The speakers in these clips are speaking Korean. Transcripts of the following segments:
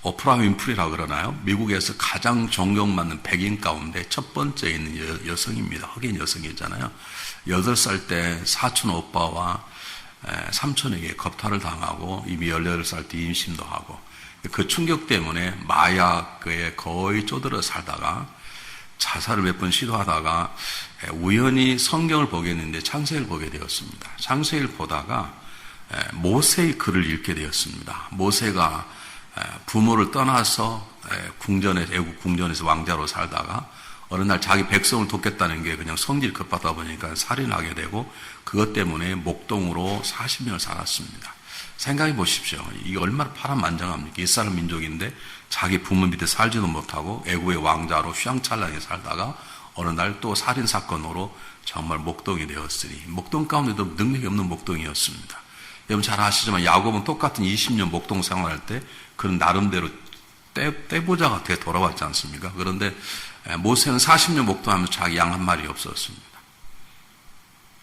오프라 윈프리라고 그러나요? 미국에서 가장 존경받는 백인 가운데 첫 번째에 있는 여성입니다. 흑인 여성이잖아요. 8살 때 사촌 오빠와 삼촌에게 겁탈을 당하고 이미 18살 때 임신도 하고 그 충격 때문에 마약에 거의 쪼들어 살다가 자살을 몇 번 시도하다가 우연히 성경을 보게 했는데 창세기를 보게 되었습니다. 창세기를 보다가 모세의 글을 읽게 되었습니다. 모세가 부모를 떠나서 애국 궁전에서 왕자로 살다가 어느 날 자기 백성을 돕겠다는 게 그냥 성질이 급하다 보니까 살인하게 되고 그것 때문에 목동으로 40년을 살았습니다. 생각해 보십시오. 이게 얼마나 파란만장합니까? 이스라엘 민족인데 자기 부모 밑에 살지도 못하고 애국의 왕자로 휘황찬란하게 살다가 어느 날 또 살인사건으로 정말 목동이 되었으니 목동 가운데도 능력이 없는 목동이었습니다. 여러분 잘 아시지만 야곱은 똑같은 20년 목동 생활할 때 그런 나름대로 떼보자가 돼 돌아왔지 않습니까? 그런데 모세는 40년 목동하면서 자기 양 한 마리 없었습니다.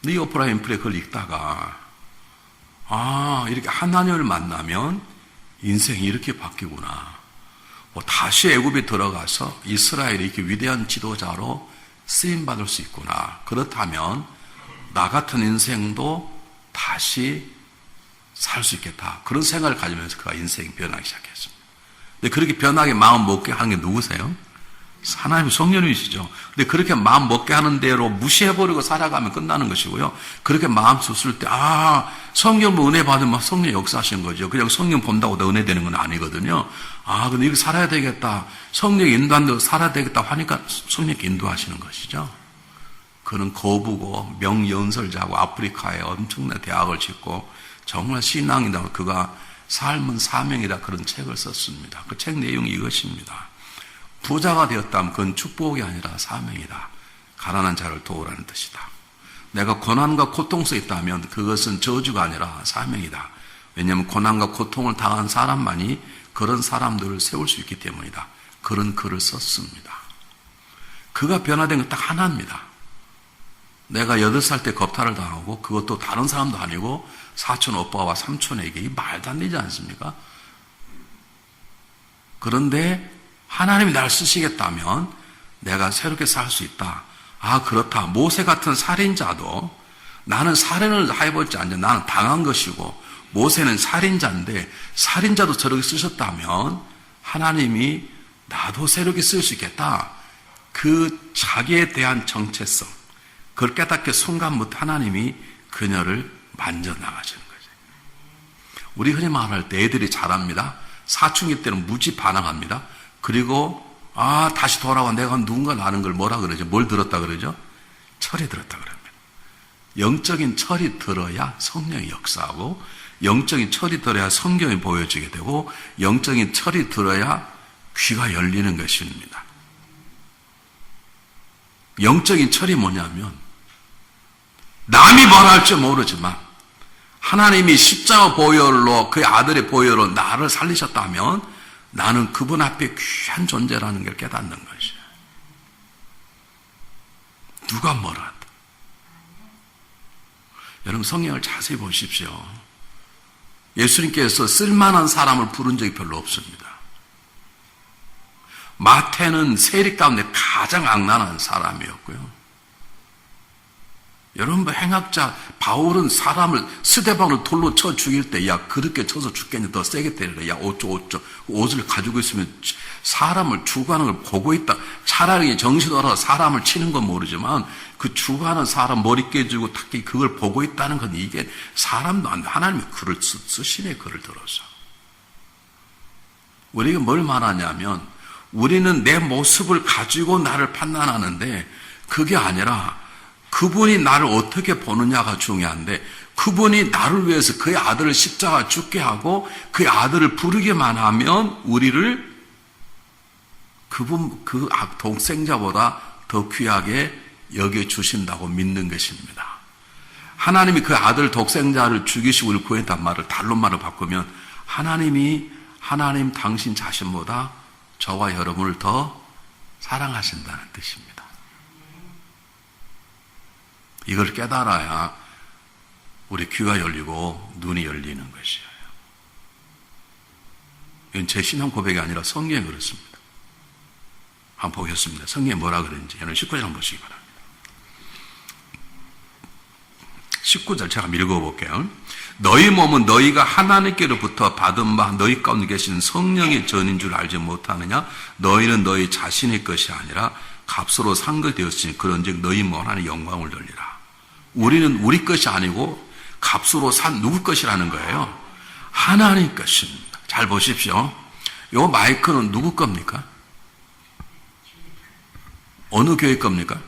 이 오프라 윈프리 그걸 읽다가 이렇게 하나님을 만나면 인생이 이렇게 바뀌구나. 다시 애굽에 들어가서 이스라엘이 이렇게 위대한 지도자로 쓰임받을 수 있구나. 그렇다면 나 같은 인생도 다시 살 수 있겠다. 그런 생각을 가지면서 그가 인생이 변하기 시작했습니다. 근데 그렇게 변하게 마음 먹게 하는 게 누구세요? 하나님 성령이시죠. 근데 그렇게 마음 먹게 하는 대로 무시해버리고 살아가면 끝나는 것이고요. 그렇게 마음 썼을 때, 성령 은혜 받으면 성령 역사하시는 거죠. 그냥 성령 본다고 다 은혜 되는 건 아니거든요. 근데 이렇게 살아야 되겠다. 성령 인도한 대로 살아야 되겠다 하니까 성령 인도하시는 것이죠. 그는 거부고 명연설자고 아프리카에 엄청난 대학을 짓고 정말 신앙이다. 그가 삶은 사명이다. 그런 책을 썼습니다. 그 책 내용이 이것입니다. 부자가 되었다면 그건 축복이 아니라 사명이다. 가난한 자를 도우라는 뜻이다. 내가 고난과 고통 속에 있다면 그것은 저주가 아니라 사명이다. 왜냐하면 고난과 고통을 당한 사람만이 그런 사람들을 세울 수 있기 때문이다. 그런 글을 썼습니다. 그가 변화된 건 딱 하나입니다. 내가 8살 때 겁탈을 당하고 그것도 다른 사람도 아니고 사촌 오빠와 삼촌에게 이 말도 안 되지 않습니까? 그런데 하나님이 나를 쓰시겠다면 내가 새롭게 살 수 있다. 그렇다. 모세 같은 살인자도 나는 살인을 해볼지 않냐. 나는 당한 것이고 모세는 살인자인데 살인자도 저렇게 쓰셨다면 하나님이 나도 새롭게 쓸 수 있겠다. 그 자기에 대한 정체성, 그걸 깨닫게 순간부터 하나님이 그녀를 만져나가시는 거죠. 우리 흔히 말할 때 애들이 잘합니다. 사춘기 때는 무지 반항합니다. 그리고 다시 돌아와 내가 누군가 아는 걸 뭐라 그러죠? 뭘 들었다 그러죠? 철이 들었다 그럽니다. 영적인 철이 들어야 성령이 역사하고 영적인 철이 들어야 성경이 보여지게 되고 영적인 철이 들어야 귀가 열리는 것입니다. 영적인 철이 뭐냐면 남이 뭐라 할지 모르지만 하나님이 십자가 보혈로 그의 아들의 보혈로 나를 살리셨다면 나는 그분 앞에 귀한 존재라는 걸 깨닫는 것이에요. 누가 뭐라 한다. 여러분 성경을 자세히 보십시오. 예수님께서 쓸만한 사람을 부른 적이 별로 없습니다. 마태는 세리 가운데 가장 악랄한 사람이었고요. 여러분 행악자 바울은 사람을 스데반을 돌로 쳐 죽일 때 그렇게 쳐서 죽겠냐 더 세게 때리래. 어쩌 옷을 가지고 있으면 사람을 죽어가는 걸 보고 있다. 차라리 정신 알아서 사람을 치는 건 모르지만 그 죽어가는 사람 머리 깨지고 탁기 그걸 보고 있다는 건 이게 사람도 안 돼. 하나님이 글을 쓰시네. 글을 들어서 우리가 뭘 말하냐면 우리는 내 모습을 가지고 나를 판단하는데 그게 아니라 그분이 나를 어떻게 보느냐가 중요한데 그분이 나를 위해서 그의 아들을 십자가 죽게 하고 그의 아들을 부르기만 하면 우리를 그분 그 독생자보다 더 귀하게 여겨주신다고 믿는 것입니다. 하나님이 그 아들 독생자를 죽이시고 우리를 구했단 말을 다른 말을 바꾸면 하나님 당신 자신보다 저와 여러분을 더 사랑하신다는 뜻입니다. 이걸 깨달아야 우리 귀가 열리고 눈이 열리는 것이에요. 이건 제 신앙 고백이 아니라 성경에 그렇습니다. 한번 보겠습니다. 성경에 뭐라 그랬는지. 여러분 19절 한번 보시기 바랍니다. 19절 제가 읽어볼게요. 너희 몸은 너희가 하나님께로부터 받은 바 너희 가운데 계신 성령의 전인 줄 알지 못하느냐? 너희는 너희 자신의 것이 아니라 값으로 산 것 되었으니 그런즉 너희 몸 하나님의 영광을 돌리라. 우리는 우리 것이 아니고 값으로 산 누구 것이라는 거예요? 하나님 것입니다. 잘 보십시오. 요 마이크는 누구 겁니까? 어느 교회 겁니까?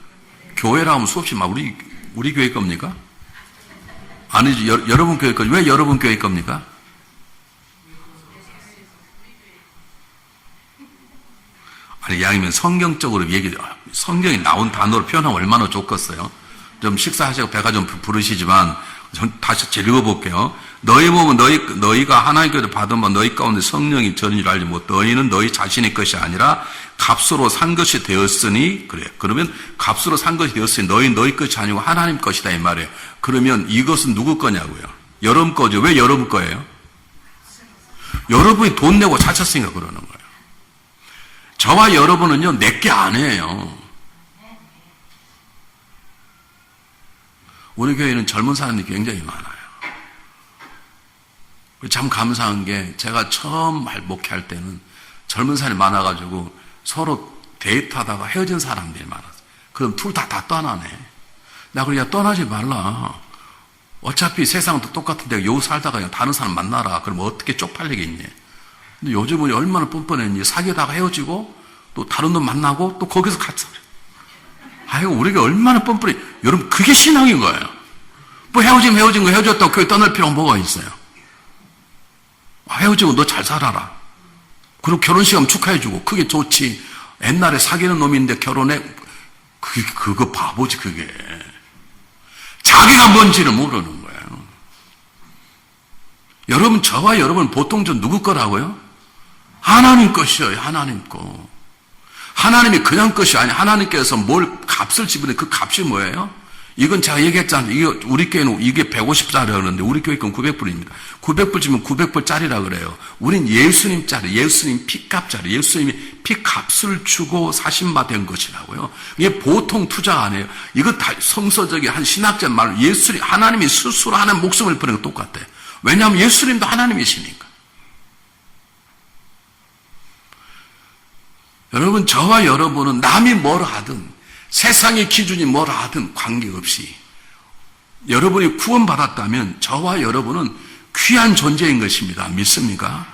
교회라 하면 수없이 막 우리 교회 겁니까? 아니지, 여러분 교회 겁니까? 왜 여러분 교회 겁니까? 아니, 양이면 성경적으로 성경이 나온 단어로 표현하면 얼마나 좋겠어요? 좀 식사하시고 배가 좀 부르시지만, 다시 읽어볼게요. 너희 몸은 너희가 하나님께서 받은 바 너희 가운데 성령이 전인 줄 알지 못. 너희는 너희 자신의 것이 아니라 값으로 산 것이 되었으니, 그래. 그러면 값으로 산 것이 되었으니 너희 것이 아니고 하나님 것이다 이 말이에요. 그러면 이것은 누구 거냐고요? 여러분 거죠. 왜 여러분 거예요? 여러분이 돈 내고 사셨으니까 그러는 거예요. 저와 여러분은요, 내게 아니에요. 우리 교회는 젊은 사람들이 굉장히 많아요. 참 감사한 게 제가 처음 목회할 때는 젊은 사람이 많아가지고 서로 데이트하다가 헤어진 사람들이 많았어요. 그럼 둘 다 떠나네. 나 그냥 떠나지 말라. 어차피 세상은 또 똑같은데 여기 살다가 그냥 다른 사람 만나라. 그럼 어떻게 쪽팔리겠니? 근데 요즘은 얼마나 뻔뻔했니? 사귀다가 헤어지고 또 다른 놈 만나고 또 거기서 같이 살아요. 아이고, 우리가 얼마나 뻔뻔해. 여러분, 그게 신앙인 거예요. 뭐 헤어진 거 헤어졌다고 교회 떠날 필요가 뭐가 있어요? 헤어지고 너 잘 살아라. 그리고 결혼식하면 축하해주고, 그게 좋지. 옛날에 사귀는 놈인데 결혼해. 그거 바보지, 그게. 자기가 뭔지를 모르는 거예요. 여러분, 저와 여러분 보통 저 누구 거라고요? 하나님 것이에요, 하나님 거. 하나님이 그냥 것이 아니에요. 하나님께서 뭘 값을 지불해. 그 값이 뭐예요? 이건 제가 얘기했잖아요. 이게 우리 교회는 이게 150짜리라 그러는데 우리 교회 건 900불입니다. 900불 지면 900불짜리라 그래요. 우린 예수님짜리, 예수님 피값짜리, 예수님이 피값을 주고 사신 바 된 것이라고요. 이게 보통 투자가 아니에요. 이거 다 성서적인 한 신학자 말, 하나님이 스스로 하나님 목숨을 버리는 거 똑같아요. 왜냐하면 예수님도 하나님이시니까. 여러분, 저와 여러분은 남이 뭘 하든 세상의 기준이 뭐라 하든 관계없이 여러분이 구원받았다면 저와 여러분은 귀한 존재인 것입니다. 믿습니까?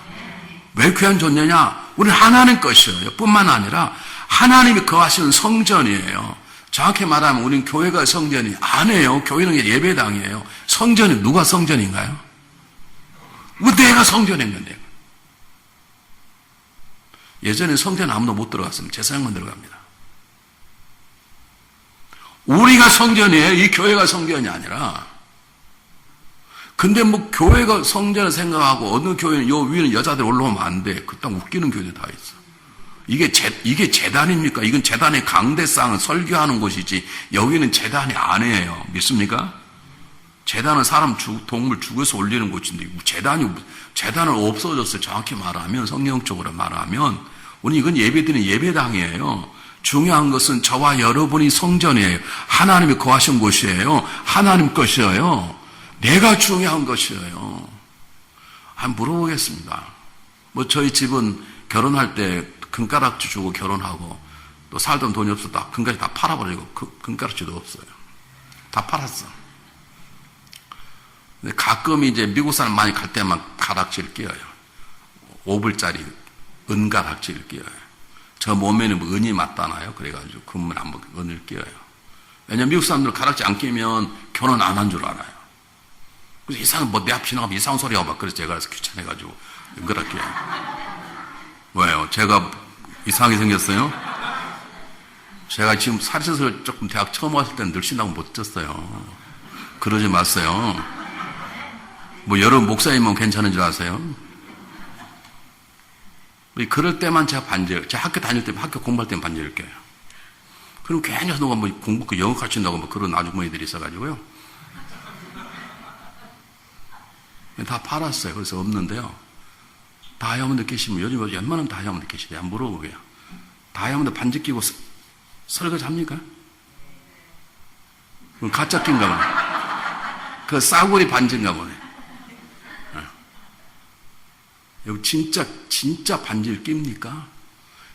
왜 귀한 존재냐? 우리는 하나님 것이에요. 뿐만 아니라 하나님이 거하시는 성전이에요. 정확히 말하면 우리는 교회가 성전이 아니에요. 교회는 예배당이에요. 성전이 누가 성전인가요? 내가 성전인 건데. 예전에 성전 아무도 못 들어갔으면 제사장만 들어갑니다. 우리가 성전이에요. 이 교회가 성전이 아니라. 근데 뭐 교회가 성전을 생각하고 어느 교회는 요 위는 여자들 올라오면 안 돼. 그딴 웃기는 교회 다 있어. 이게 재단입니까? 이건 재단의 강대상을 설교하는 곳이지 여기는 재단이 아니에요. 믿습니까? 재단은 사람 동물 죽여서 올리는 곳인데 재단은 없어졌어요. 정확히 말하면 성경적으로 말하면 우리 이건 예배드리는 예배당이에요. 중요한 것은 저와 여러분이 성전이에요. 하나님이 거하신 곳이에요. 하나님 것이에요. 내가 중요한 것이에요. 한번 물어보겠습니다. 뭐 저희 집은 결혼할 때 금가락지 주고 결혼하고 또 살던 돈이 없어서 금가락지 다 팔아버리고 금가락지도 없어요. 다 팔았어. 근데 가끔 이제 미국 사람 많이 갈 때만 가락지를 끼워요. 5불짜리 은가락지를 끼워요. 저 몸에는 뭐 은이 맞다나요? 그래가지고 금은 안 먹고 은을 끼워요. 왜냐면 미국 사람들 가락지 안 끼면 결혼 안 한 줄 알아요. 그래서 이상한 내 앞 지나가면 이상한 소리가 막 그래서 제가 귀찮아가지고 은가락 끼워요. 왜요? 제가 이상하게 생겼어요? 제가 지금 사리셋을 조금 대학 처음 왔을 때는 늘 신나고 못 쪘어요. 그러지 마세요. 뭐 여러분 목사님은 괜찮은 줄 아세요? 그럴 때만 제가 제가 학교 다닐 때, 학교 공부할 때만 반지를 껴요. 그럼 괜히 누가 뭐 공부, 영어 가르친다고 뭐 그런 아주머니들이 있어가지고요. 다 팔았어요. 그래서 없는데요. 다이아몬드 끼시면 요즘 웬만한 다이아몬드 끼시대. 안 물어보게요. 다이아몬드 반지 끼고 설거지 합니까? 그건 가짜 낀가 보네. 그 싸구리 반지인가 보네. 여기 진짜 반지를 낍니까?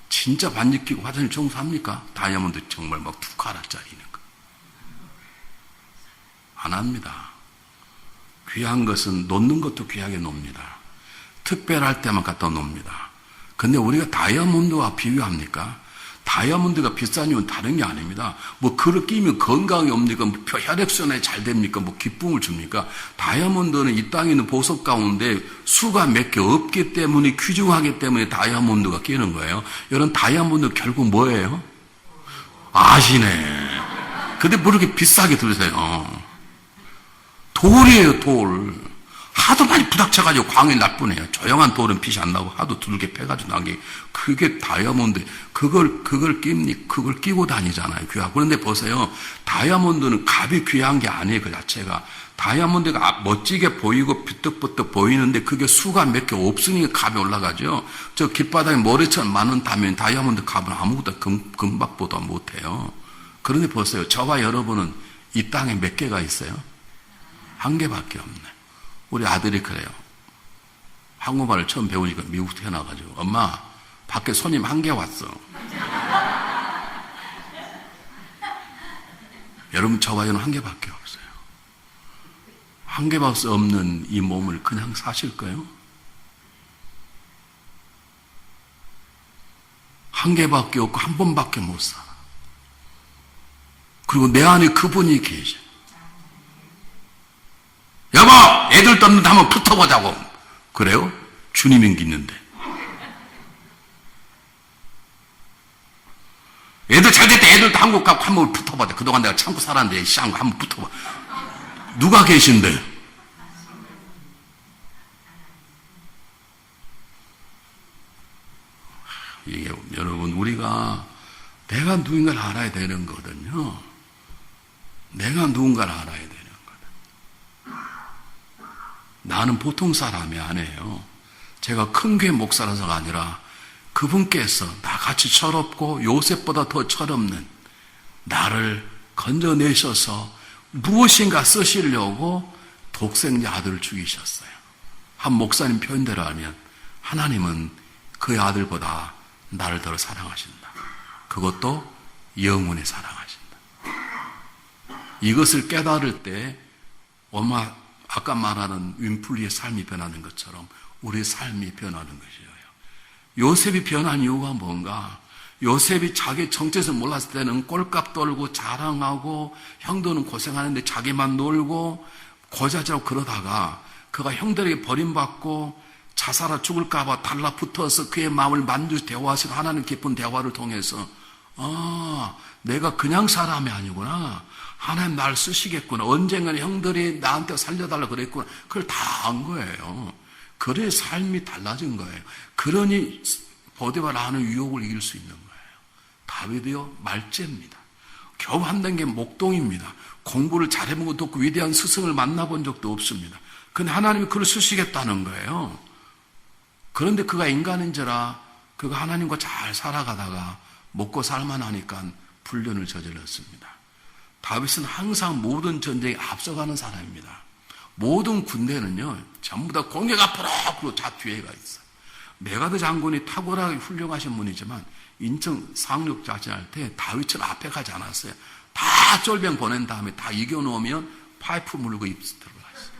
진짜 반지 끼고 화장실 청소합니까? 다이아몬드 정말 막 2카라짜리 있는 거. 안 합니다. 귀한 것은 놓는 것도 귀하게 놉니다. 특별할 때만 갖다 놉니다. 근데 우리가 다이아몬드와 비교합니까? 다이아몬드가 비싼 이유는 다른 게 아닙니다. 뭐 그걸 끼면 건강이 옵니까? 뭐 혈액순환이 잘 됩니까? 뭐 기쁨을 줍니까? 다이아몬드는 이 땅에 있는 보석 가운데 수가 몇 개 없기 때문에 귀중하기 때문에 다이아몬드가 끼는 거예요. 이런 다이아몬드 결국 뭐예요? 아시네. 근데 뭐 이렇게 비싸게 들으세요? 돌이에요, 돌. 하도 많이 부닥쳐가지고 광이 날 뿐이에요. 조용한 돌은 빛이 안 나고 하도 두들겨 패가지고 난 게 그게 다이아몬드. 그걸 끼고 다니잖아요. 귀하고. 그런데 보세요. 다이아몬드는 값이 귀한 게 아니에요. 그 자체가. 다이아몬드가 멋지게 보이고 비떡비떡 보이는데 그게 수가 몇 개 없으니까 값이 올라가죠. 저 길바닥에 모래처럼 많은 다면 다이아몬드 값은 아무것도 금박보다 못해요. 그런데 보세요. 저와 여러분은 이 땅에 몇 개가 있어요? 한 개밖에 없네. 우리 아들이 그래요. 한국말을 처음 배우니까 미국 태어나가지고 엄마 밖에 손님 한 개 왔어. 여러분 저와 여러분 한 개밖에 없어요. 한 개밖에 없는 이 몸을 그냥 사실 거예요? 한 개밖에 없고 한 번밖에 못 살아. 그리고 내 안에 그분이 계셔. 여보, 애들 떴는데 한번 붙어보자고. 그래요? 주님이 있는데. 애들 잘 됐다. 애들도 한국 가고 한번 붙어보자. 그동안 내가 참고 살았는데, 한번 붙어봐. 누가 계신데? 이게, 여러분, 우리가 내가 누군가를 알아야 되는 거거든요. 내가 누군가를 알아야 돼요. 나는 보통 사람이 아니에요. 제가 큰 교회 목사라서가 아니라 그분께서 나같이 철없고 요셉보다 더 철없는 나를 건져내셔서 무엇인가 쓰시려고 독생자 아들을 죽이셨어요. 한 목사님 표현대로 하면 하나님은 그의 아들보다 나를 더 사랑하신다. 그것도 영원히 사랑하신다. 이것을 깨달을 때 아까 말하는 윈플리의 삶이 변하는 것처럼 우리의 삶이 변하는 것이에요. 요셉이 변한 이유가 뭔가? 요셉이 자기 정체를 몰랐을 때는 꼴값 떨고 자랑하고 형들은 고생하는데 자기만 놀고 고자지라고 그러다가 그가 형들에게 버림받고 자살아 죽을까봐 달라붙어서 그의 마음을 만주 대화하시고 하나님 깊은 대화를 통해서 내가 그냥 사람이 아니구나. 하나님 나를 쓰시겠구나. 언젠가는 형들이 나한테 살려달라고 그랬구나. 그걸 다 안 거예요. 그래 삶이 달라진 거예요. 그러니 보디바라 하는 유혹을 이길 수 있는 거예요. 다윗이요 말제입니다. 겨우 한 단계 목동입니다. 공부를 잘해본 것도 없고 위대한 스승을 만나본 적도 없습니다. 근데 하나님이 그를 쓰시겠다는 거예요. 그런데 그가 인간인지라 그가 하나님과 잘 살아가다가 먹고 살만하니까 불륜을 저질렀습니다. 다윗은 항상 모든 전쟁에 앞서가는 사람입니다. 모든 군대는요, 전부 다 공격 앞으로 그리고 자 뒤에가 있어요. 메가드 장군이 탁월하게 훌륭하신 분이지만 인천 상륙 작전할 때 다윗은 앞에 가지 않았어요. 다 쫄병 보낸 다음에 다 이겨놓으면 파이프 물고 입 들어갔어요.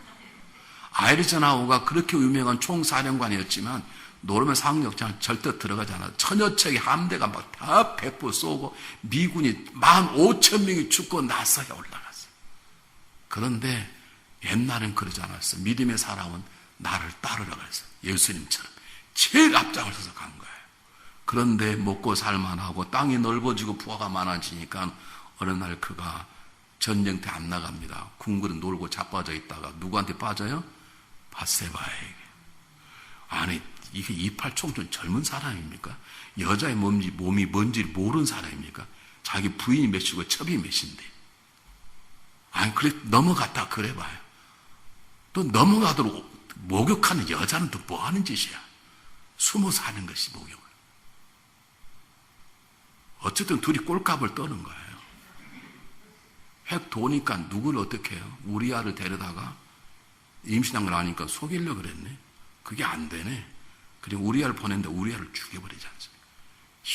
아이리저나우가 그렇게 유명한 총사령관이었지만 노르맨 상륙장 절대 들어가지 않아요. 천여 척의 함대가 막 다 배포 쏘고 미군이 15,000명이 죽고 나서야 올라갔어요. 그런데 옛날엔 그러지 않았어요. 믿음의 사람은 나를 따르라고 했어요. 예수님처럼 제일 앞장을 서서 간 거예요. 그런데 먹고 살만하고 땅이 넓어지고 부하가 많아지니까 어느 날 그가 전쟁터 안 나갑니다. 궁궐에 놀고 자빠져 있다가 누구한테 빠져요? 밧세바에게. 아니 이게 28총전 젊은 사람입니까? 여자의 몸이 뭔지 모르는 사람입니까? 자기 부인이 몇이고 첩이 몇인데. 아니 그래 넘어갔다 그래봐요. 또 넘어가도록 목욕하는 여자는 또 뭐 하는 짓이야? 숨어서 하는 것이 목욕을. 어쨌든 둘이 꼴값을 떠는 거예요. 핵 도니까 누구를 어떻게 해요? 우리아를 데려다가 임신한 걸 아니까 속이려고 그랬네. 그게 안 되네. 그리고 우리아를 보냈는데 우리아를 죽여버리지 않습니까?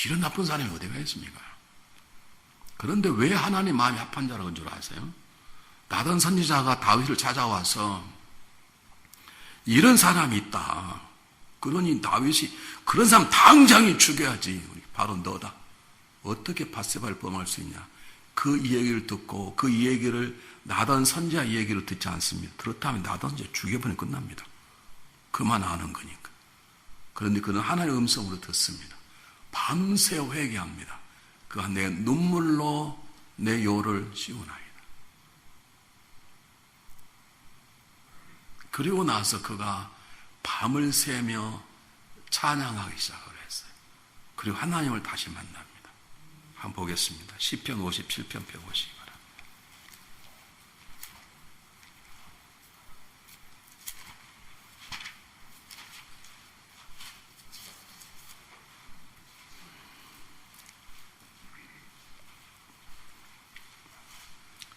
이런 나쁜 사람이 어디가 있습니까? 그런데 왜 하나님 마음이 합한 자라는 줄 아세요? 나단 선지자가 다윗을 찾아와서 이런 사람이 있다. 그러니 다윗이 그런 사람 당장에 죽여야지. 바로 너다. 어떻게 밧세바를 범할 수 있냐? 그 이야기를 듣고 그 이야기를 나단 선지자 이야기를 듣지 않습니다. 그렇다면 나단 선지자 죽여버리면 끝납니다. 그만 아는 거니까. 그런데 그는 하나님의 음성으로 듣습니다. 밤새 회개합니다. 그가 내 눈물로 내 요를 씌우나이다. 그리고 나서 그가 밤을 새며 찬양하기 시작을 했어요. 그리고 하나님을 다시 만납니다. 한번 보겠습니다. 시편 57편 150.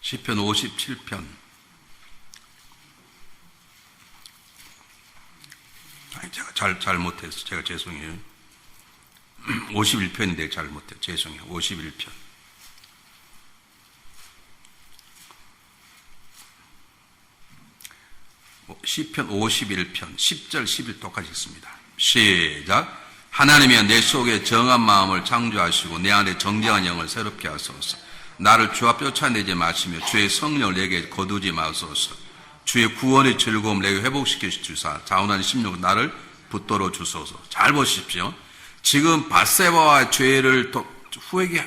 시편 57편. 제가 잘못했어요. 제가 죄송해요. 51편인데 잘못했어요. 죄송해요. 51편. 시편 51편 10절 11 똑같이 읽습니다. 시작. 하나님이여 내 속에 정한 마음을 창조하시고 내 안에 정정한 영을 새롭게 하소서. 나를 주 앞 쫓아내지 마시며 주의 성령을 내게 거두지 마소서. 주의 구원의 즐거움 내게 회복시켜 주사 자원한 심령 나를 붙들어 주소서. 잘 보십시오. 지금 밧세바와 죄를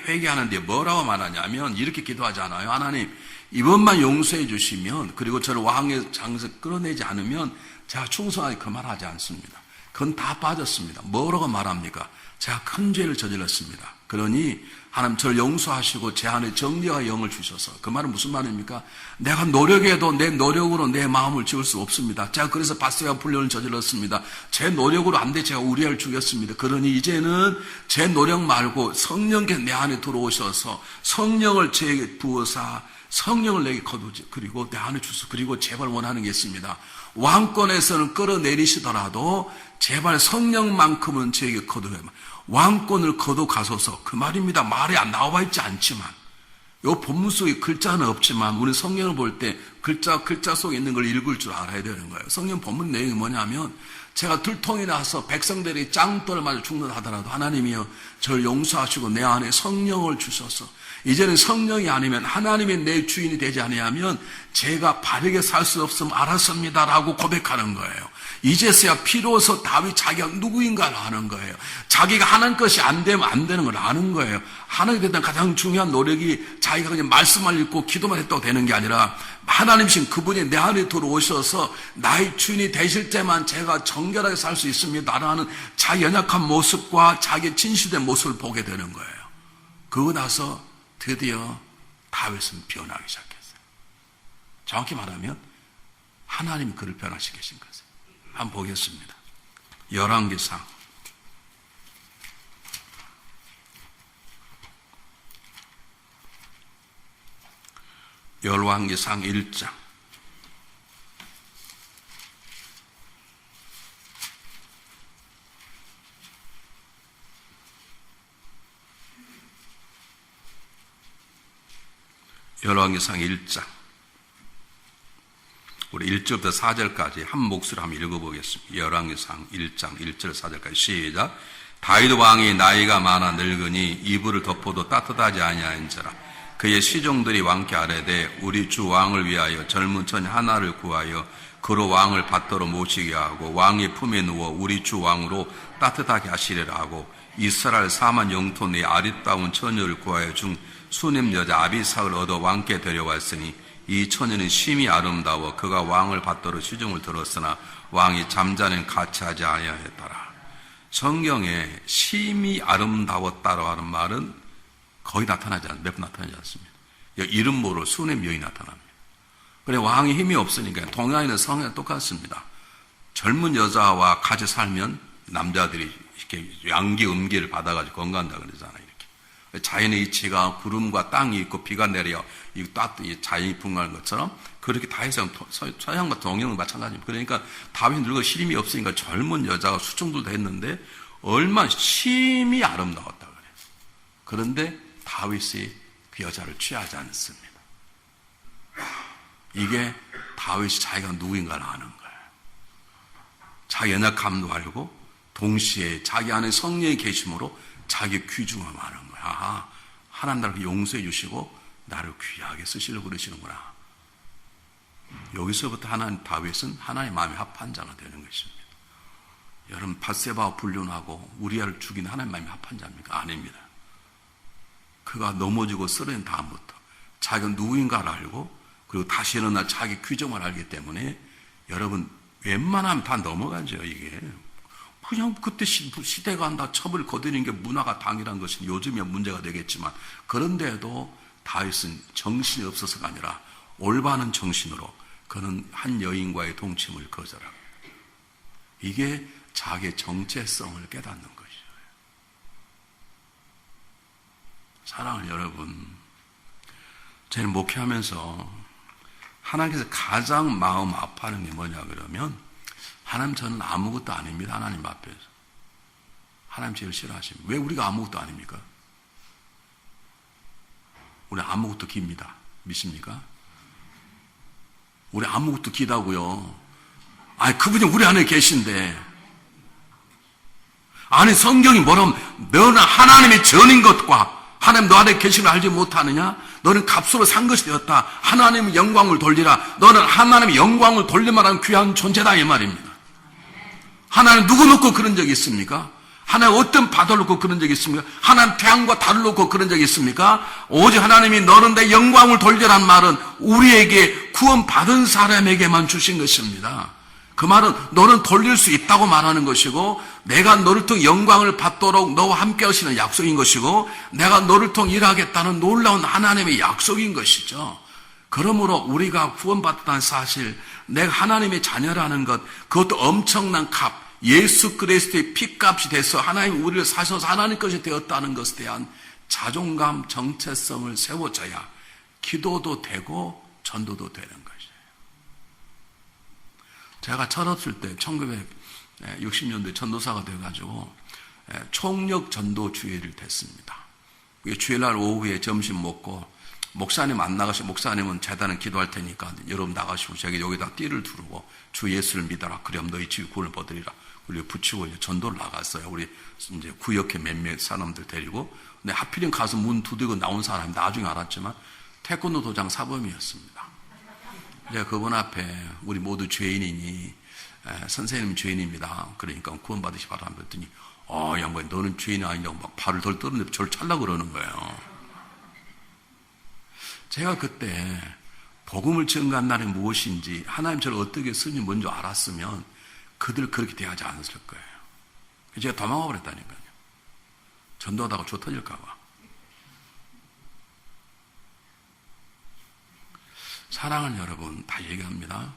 회개하는데 뭐라고 말하냐면 이렇게 기도하잖아요. 하나님 이번만 용서해 주시면 그리고 저를 왕의 장에서 끌어내지 않으면 제가 충성하게 그만하지 않습니다. 그건 다 빠졌습니다. 뭐라고 말합니까? 제가 큰 죄를 저질렀습니다. 그러니 하나님 저를 용서하시고 제 안에 정리와 영을 주셔서. 그 말은 무슨 말입니까? 내가 노력해도 내 노력으로 내 마음을 지울 수 없습니다. 제가 그래서 밧세바 불륜을 저질렀습니다. 제 노력으로 안 돼 제가 우리아를 죽였습니다. 그러니 이제는 제 노력 말고 성령께서 내 안에 들어오셔서 성령을 제게 부어사 성령을 내게 거두지 그리고 내 안에 주소. 그리고 제발 원하는 게 있습니다. 왕권에서는 끌어내리시더라도 제발 성령만큼은 제게 거두어야 왕권을 거둬 가소서. 그 말입니다. 말이 안 나와 있지 않지만 이 본문 속에 글자는 없지만 우리 성경을 볼 때 글자 속에 있는 걸 읽을 줄 알아야 되는 거예요. 성경 본문 내용이 뭐냐면 제가 들통이 나서 백성들이 짱돌을 맞아 죽는다 하더라도 하나님이여 저를 용서하시고 내 안에 성령을 주셔서 이제는 성령이 아니면 하나님이 내 주인이 되지 아니하면 제가 바르게 살 수 없음 알았습니다라고 고백하는 거예요. 이제서야 비로소 다윗 자기가 누구인가를 아는 거예요. 자기가 하나님 것이 안 되면 안 되는 걸 아는 거예요. 하나님에 대한 가장 중요한 노력이 자기가 그냥 말씀만 읽고 기도만 했다고 되는 게 아니라 하나님이신 그분이 내 안에 들어오셔서 나의 주인이 되실 때만 제가 정결하게 살 수 있습니다라는 자기 연약한 모습과 자기 진실된 모습을 보게 되는 거예요. 그러고 나서 드디어 다윗은 변하기 시작했어요. 정확히 말하면 하나님이 그를 변화시키신 거예요. 한번 보겠습니다. 열왕기상 1장 열왕기상 1장 우리 1절부터 4절까지 한 목소리로 한번 읽어보겠습니다. 열왕기상 1장 1절 4절까지 시작. 다윗 왕이 나이가 많아 늙으니 이불을 덮어도 따뜻하지 아니하인지라 그의 시종들이 왕께 아뢰되 우리 주 왕을 위하여 젊은 처녀 하나를 구하여 그로 왕을 받들어 모시게 하고 왕의 품에 누워 우리 주 왕으로 따뜻하게 하시리라 하고 이스라엘 4만 영토 내 아리따운 처녀를 구하여 중 수넴 여자 아비삭을 얻어 왕께 데려왔으니 이 처녀는 심히 아름다워 그가 왕을 받들어 시중을 들었으나 왕이 잠자는 같이 하지 아니하였더라. 성경에 심히 아름다웠다라고 하는 말은 거의 나타나지 않습니다. 몇 번 나타나지 않습니다. 이름 모를 수넴 여인이 나타납니다. 그래 왕이 힘이 없으니까 동양인은 성향이 똑같습니다. 젊은 여자와 같이 살면 남자들이 이렇게 양기, 음기를 받아가지고 건강한다 그러잖아요. 이렇게. 자연의 이치가 구름과 땅이 있고 비가 내려 이 자연이 분간하는 것처럼 그렇게 다 해서 서양과 동양은 마찬가지입니다. 그러니까 다윗이 늙어 시림이 없으니까 젊은 여자가 수종들도 했는데 얼마나 심히 아름다웠다 그래요. 그런데 다윗이 그 여자를 취하지 않습니다. 이게 다윗이 자기가 누구인가를 아는 거예요. 자기 연약함도 알고 동시에 자기 안에 성령의 계심으로 자기 귀중함을 아는 거예요. 아하, 하나님 나를 용서해 주시고 나를 귀하게 쓰시려고 그러시는구나. 여기서부터 다윗은 하나님의 마음에 합한 자가 되는 것입니다. 여러분, 밧세바와 불륜하고 우리아를 죽인 하나님의 마음에 합한 자입니까? 아닙니다. 그가 넘어지고 쓰러진 다음부터 자기가 누구인가를 알고 그리고 다시 일어나 자기 규정을 알기 때문에 여러분 웬만하면 다 넘어가죠. 이게 그냥 그때 시대가 한다 첩을 거두는 게 문화가 당연한 것은 요즘이야 문제가 되겠지만 그런데도 다윗은 정신이 없어서가 아니라 올바른 정신으로 그는 한 여인과의 동침을 거절하고 이게 자기의 정체성을 깨닫는 것이죠. 사랑하는 여러분, 저는 목회하면서 하나님께서 가장 마음 아파하는 게 뭐냐 그러면 하나님 저는 아무것도 아닙니다. 하나님 앞에서. 하나님 제일 싫어하십니다. 왜 우리가 아무것도 아닙니까? 우리 아무것도 깁니다. 믿습니까? 우리 아무것도 기다고요. 아니 그분이 우리 안에 계신데 아니 성경이 뭐라면 너는 하나님의 전인 것과 하나님 너 안에 계심을 알지 못하느냐? 너는 값으로 산 것이 되었다. 하나님의 영광을 돌리라. 너는 하나님의 영광을 돌릴만한 귀한 존재다 이 말입니다. 하나님 누구 놓고 그런 적이 있습니까? 하나님 어떤 바다를 놓고 그런 적이 있습니까? 하나님 태양과 달을 놓고 그런 적이 있습니까? 오직 하나님이 너는 내 영광을 돌리라는 말은 우리에게 구원받은 사람에게만 주신 것입니다. 그 말은 너는 돌릴 수 있다고 말하는 것이고 내가 너를 통해 영광을 받도록 너와 함께 하시는 약속인 것이고 내가 너를 통해 일하겠다는 놀라운 하나님의 약속인 것이죠. 그러므로 우리가 구원받았다는 사실, 내가 하나님의 자녀라는 것, 그것도 엄청난 값, 예수 그리스도의 피값이 돼서 하나님 우리를 사셔서 하나님 것이 되었다는 것에 대한 자존감, 정체성을 세워져야 기도도 되고 전도도 되는 것이에요. 제가 철없을 때 1960년대 전도사가 돼가지고 총력 전도 주일을 됐습니다. 주일날 오후에 점심 먹고 목사님 안 나가시고 목사님은 재단에 기도할 테니까 여러분 나가시고 제가 여기다 띠를 두르고 주 예수를 믿어라. 그럼 너희 집이 구원을 받으리라. 그리고 붙이고 이제 전도를 나갔어요. 우리 이제 구역에 몇몇 사람들 데리고. 근데 하필이면 가서 문 두드리고 나온 사람이 나중에 알았지만 태권도 도장 사범이었습니다. 제가 그분 앞에 우리 모두 죄인이니 선생님 죄인입니다. 그러니까 구원 받으시 바랍니다. 그랬더니 양반이 너는 죄인이 아니냐고 막 발을 덜 떨었는데 저를 찰라 그러는 거예요. 제가 그때 복음을 증거한 날이 무엇인지 하나님 저를 어떻게 쓰는지 먼저 알았으면 그들 그렇게 대하지 않았을 거예요. 제가 도망가 버렸다니까요. 전도하다가 조 터질까 봐. 사랑하는 여러분, 다 얘기합니다.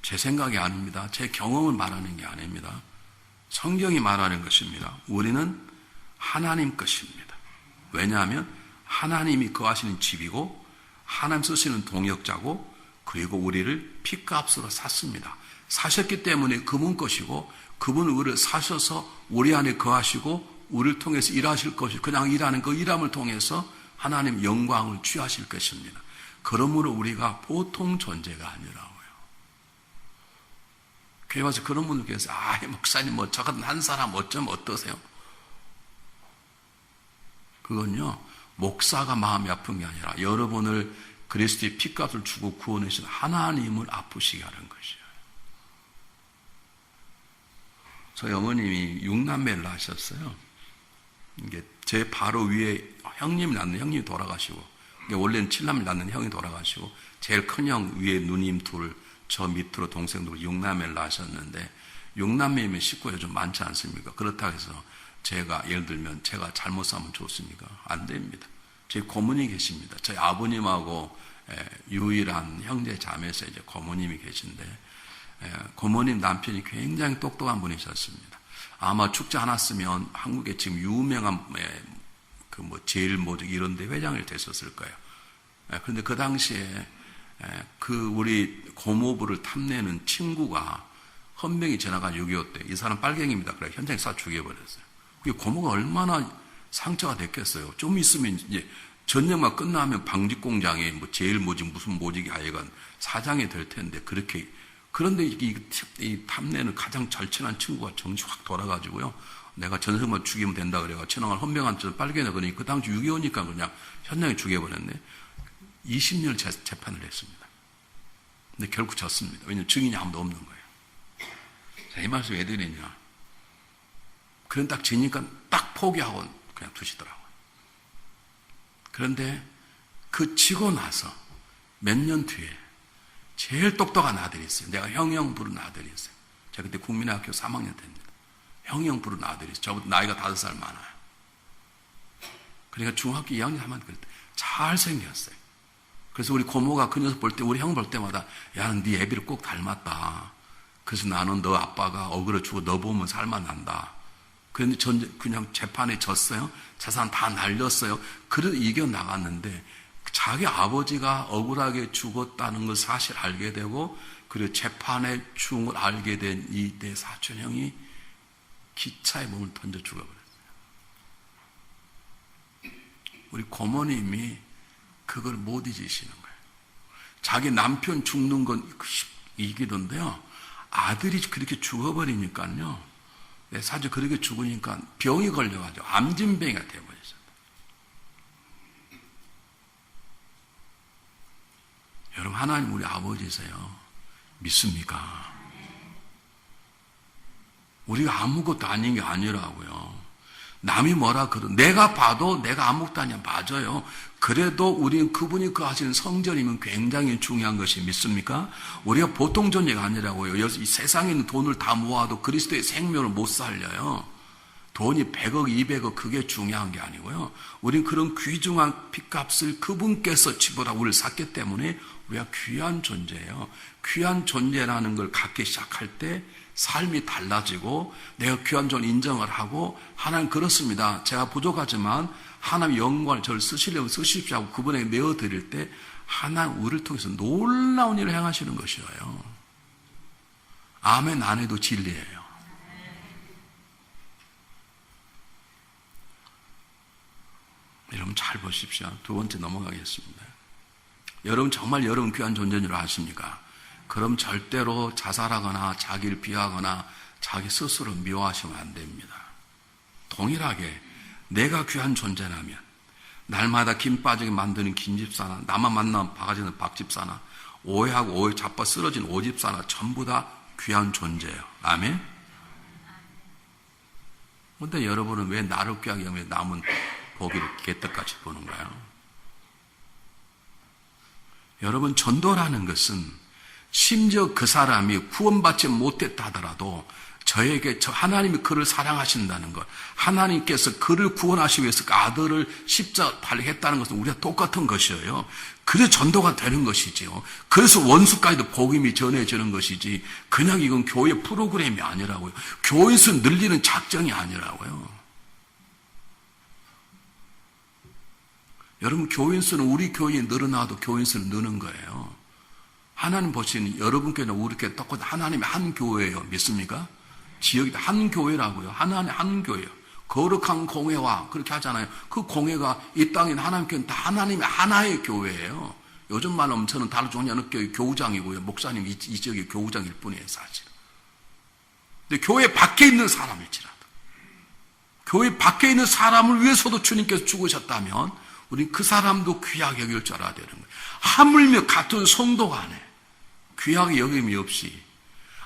제 생각이 아닙니다. 제 경험을 말하는 게 아닙니다. 성경이 말하는 것입니다. 우리는 하나님 것입니다. 왜냐하면 하나님이 거하시는 집이고 하나님 쓰시는 동역자고 그리고 우리를 피값으로 샀습니다. 사셨기 때문에 그분 것이고 그분은 우리를 사셔서 우리 안에 거하시고 우리를 통해서 일하실 것이고 그냥 일하는 그 일함을 통해서 하나님 영광을 취하실 것입니다. 그러므로 우리가 보통 존재가 아니라고요. 교회 와서 그런 분들께서 목사님 저 같은 한 사람 어쩌면 어떠세요? 그건요 목사가 마음이 아픈 게 아니라 여러분을 그리스도의 피값을 주고 구원해 주신 하나님을 아프시게 하는 것이에요. 저희 어머님이 6남매를 낳으셨어요. 이게 제 바로 위에 형님이 낳는 형님이 돌아가시고 원래는 7남매 낳는 형이 돌아가시고 제일 큰 형 위에 누님 둘, 저 밑으로 동생들 6남매를 낳으셨는데 6남매이면 식구가 좀 많지 않습니까? 그렇다고 해서 제가 예를 들면 제가 잘못 사면 좋습니까? 안 됩니다. 제 고모님이 계십니다. 저희 아버님하고 유일한 형제 자매에서 이제 고모님이 계신데 고모님 남편이 굉장히 똑똑한 분이셨습니다. 아마 죽지 않았으면 한국에 지금 유명한 제일 이런 데 회장이 됐었을 거예요. 그런데 그 당시에 우리 고모부를 탐내는 친구가 헌병이 지나간 6.25 때 이 사람 빨갱입니다. 그래 현장에 쏴 죽여버렸어요. 그게 고모가 얼마나 상처가 됐겠어요. 좀 있으면 이제 전쟁만 끝나면 방직공장에 제일 무슨 모직이 하여간 사장이 될 텐데 그런데 이 탐내는 가장 절친한 친구가 정신 확 돌아가지고요. 내가 전생만 죽이면 된다 그래가 친왕을 헌병한테 빨갱이다 그러니 그 당시 6.25니까 그냥 현장에 죽여버렸네. 20년을 재판을 했습니다. 근데 결국 졌습니다. 왜냐하면 증인이 아무도 없는 거예요. 자, 이 말씀 왜 드리냐. 그런 딱 지니까 딱 포기하고 그냥 두시더라고요. 그런데 그 지고 나서 몇 년 뒤에 제일 똑똑한 아들이 있어요. 내가 형형 부른 아들이 있어요. 제가 그때 국민학교 3학년 때입니다. 형형 부른 아들이 있어요. 저보다 나이가 5살 많아요. 그러니까 중학교 2학년 하면 그랬대. 잘생겼어요. 그래서 우리 고모가 그 녀석 볼 때, 우리 형 볼 때마다, 야, 네 애비를 꼭 닮았다. 그래서 나는 너 아빠가 억울해 주고 너 보면 살만난다. 그런데 그냥 재판에 졌어요. 재산 다 날렸어요. 그래도 이겨나갔는데, 자기 아버지가 억울하게 죽었다는 걸 사실 알게 되고, 그리고 재판에 죽은 걸 알게 된 이 내 사촌형이 기차에 몸을 던져 죽어버렸어요. 우리 고모님이 그걸 못 잊으시는 거예요. 자기 남편 죽는 건 이기던데요. 아들이 그렇게 죽어버리니까요. 사실 그렇게 죽으니까 병이 걸려가지고 암진병이가 되어버렸어요. 여러분, 하나님 우리 아버지세요. 믿습니까? 우리가 아무것도 아닌 게 아니라고요. 남이 뭐라 그러 내가 봐도 내가 아무것도 아니야. 맞아요. 그래도 우리는 그분이 그 하시는 성전이면 굉장히 중요한 것이 믿습니까? 우리가 보통 존재가 아니라고요. 이 세상에 있는 돈을 다 모아도 그리스도의 생명을 못 살려요. 돈이 100억, 200억 그게 중요한 게 아니고요. 우리는 그런 귀중한 핏값을 그분께서 지불하고 우리를 샀기 때문에 우리가 귀한 존재예요. 귀한 존재라는 걸 갖기 시작할 때 삶이 달라지고 내가 귀한 존 인정을 하고 하나님 그렇습니다. 제가 부족하지만 하나님 영광을 저를 쓰시려고 쓰십시오 하고 그분에게 내어드릴 때 하나님 우리를 통해서 놀라운 일을 행하시는 것이에요. 아멘 안 해도 진리예요. 여러분 잘 보십시오. 두 번째 넘어가겠습니다. 여러분 정말 여러분 귀한 존재인 줄 아십니까? 그럼 절대로 자살하거나 자기를 비하거나 자기 스스로 미워하시면 안 됩니다. 동일하게 내가 귀한 존재라면 날마다 김 빠지게 만드는 김집사나 나만 만나면 바가지는 박집사나 오해하고 오해 자빠 쓰러진 오집사나 전부 다 귀한 존재예요. 아멘? 그런데 여러분은 왜 나를 귀하게 하면 남은 고기를 개떡같이 보는가요? 여러분 전도라는 것은 심지어 그 사람이 구원받지 못했다 하더라도 저에게 하나님이 그를 사랑하신다는 것, 하나님께서 그를 구원하시기 위해서 그 아들을 십자가 발했다는 것은 우리가 똑같은 것이에요. 그래서 전도가 되는 것이지요. 그래서 원수까지도 복음이 전해지는 것이지 그냥 이건 교회 프로그램이 아니라고요. 교회에서 늘리는 작정이 아니라고요. 여러분 교인수는 우리 교인이 늘어나도 교인수는 느는 거예요. 하나님 보시는 여러분 교회나 우리 교회 똑같이 하나님의 한 교회예요. 믿습니까? 지역이 한 교회라고요. 하나님의 한 교회예요. 거룩한 공회와 그렇게 하잖아요. 그 공회가 이 땅에 있는 하나님 교회는 다 하나님의 하나의 교회예요. 요즘 말로 하면 저는 다르종려교회 교우장이고요. 목사님 이 지역의 교우장일 뿐이에요. 사실. 근데 교회 밖에 있는 사람일지라도 교회 밖에 있는 사람을 위해서도 주님께서 죽으셨다면 우리 그 사람도 귀하게 여길 줄 알아야 되는 거예요. 하물며 같은 성도 간에 귀하게 여김이 없이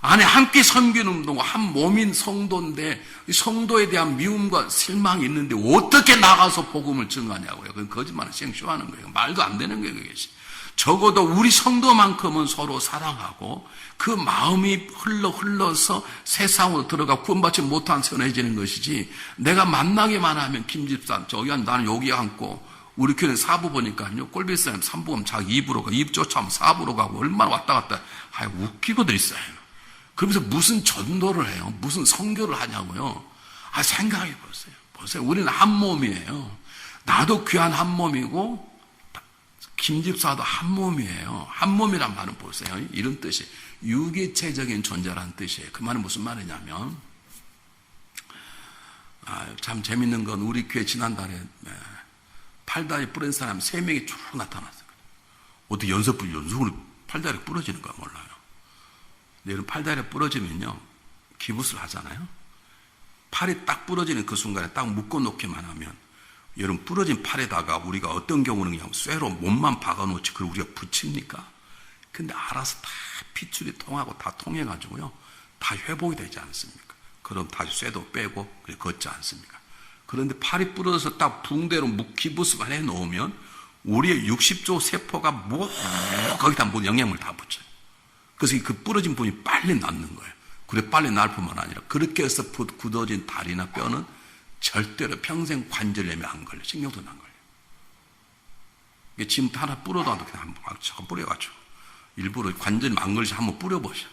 안에 함께 섬기는 운동과 한 몸인 성도인데 이 성도에 대한 미움과 실망이 있는데 어떻게 나가서 복음을 증거하냐고요. 그건 거짓말을 생쇼하는 거예요. 말도 안 되는 거예요. 그것이. 적어도 우리 성도만큼은 서로 사랑하고 그 마음이 흘러서 세상으로 들어가 구원받지 못한 선해지는 것이지 내가 만나기만 하면 김집사 저기 나는 여기 앉고 우리 교회는 4부 보니까요. 꼴비사님 3부 가면 자기 2부로 가, 2부 쫓아오면 4부로 가고 얼마나 왔다 갔다. 웃기고들 있어요. 그러면서 무슨 전도를 해요? 무슨 선교를 하냐고요? 생각해 보세요. 보세요. 우리는 한 몸이에요. 나도 귀한 한 몸이고, 김 집사도 한 몸이에요. 한 몸이란 말은 보세요. 이런 뜻이 유기체적인 존재라는 뜻이에요. 그 말은 무슨 말이냐면, 참 재밌는 건 우리 교회 지난달에 팔다리 부러진 사람 3명이 쭉 나타났어요. 어떻게 연속으로 팔다리 부러지는 거 몰라요. 여러분 팔다리 부러지면요, 기부스를 하잖아요. 팔이 딱 부러지는 그 순간에 딱 묶어놓기만 하면, 여러분 부러진 팔에다가 우리가 어떤 경우는 그냥 쇠로 몸만 박아놓지 그걸 우리가 붙입니까? 근데 알아서 다 핏줄이 통하고 다 통해가지고요, 다 회복이 되지 않습니까? 그럼 다시 쇠도 빼고 그래 걷지 않습니까? 그런데 팔이 부러져서 딱 붕대로 기부스만 해놓으면 우리의 60조 세포가 거기다 영양을 다 붙여요. 그래서 그 부러진 부분이 빨리 낫는 거예요. 그래 빨리 날 뿐만 아니라 그렇게 해서 굳어진 다리나 뼈는 절대로 평생 관절염에 안 걸려. 신경도 안 걸려. 이게 지금 하나 뿌려도 그냥 한번 뿌려가지고 일부러 관절이 안 걸리지 한번 뿌려보셔.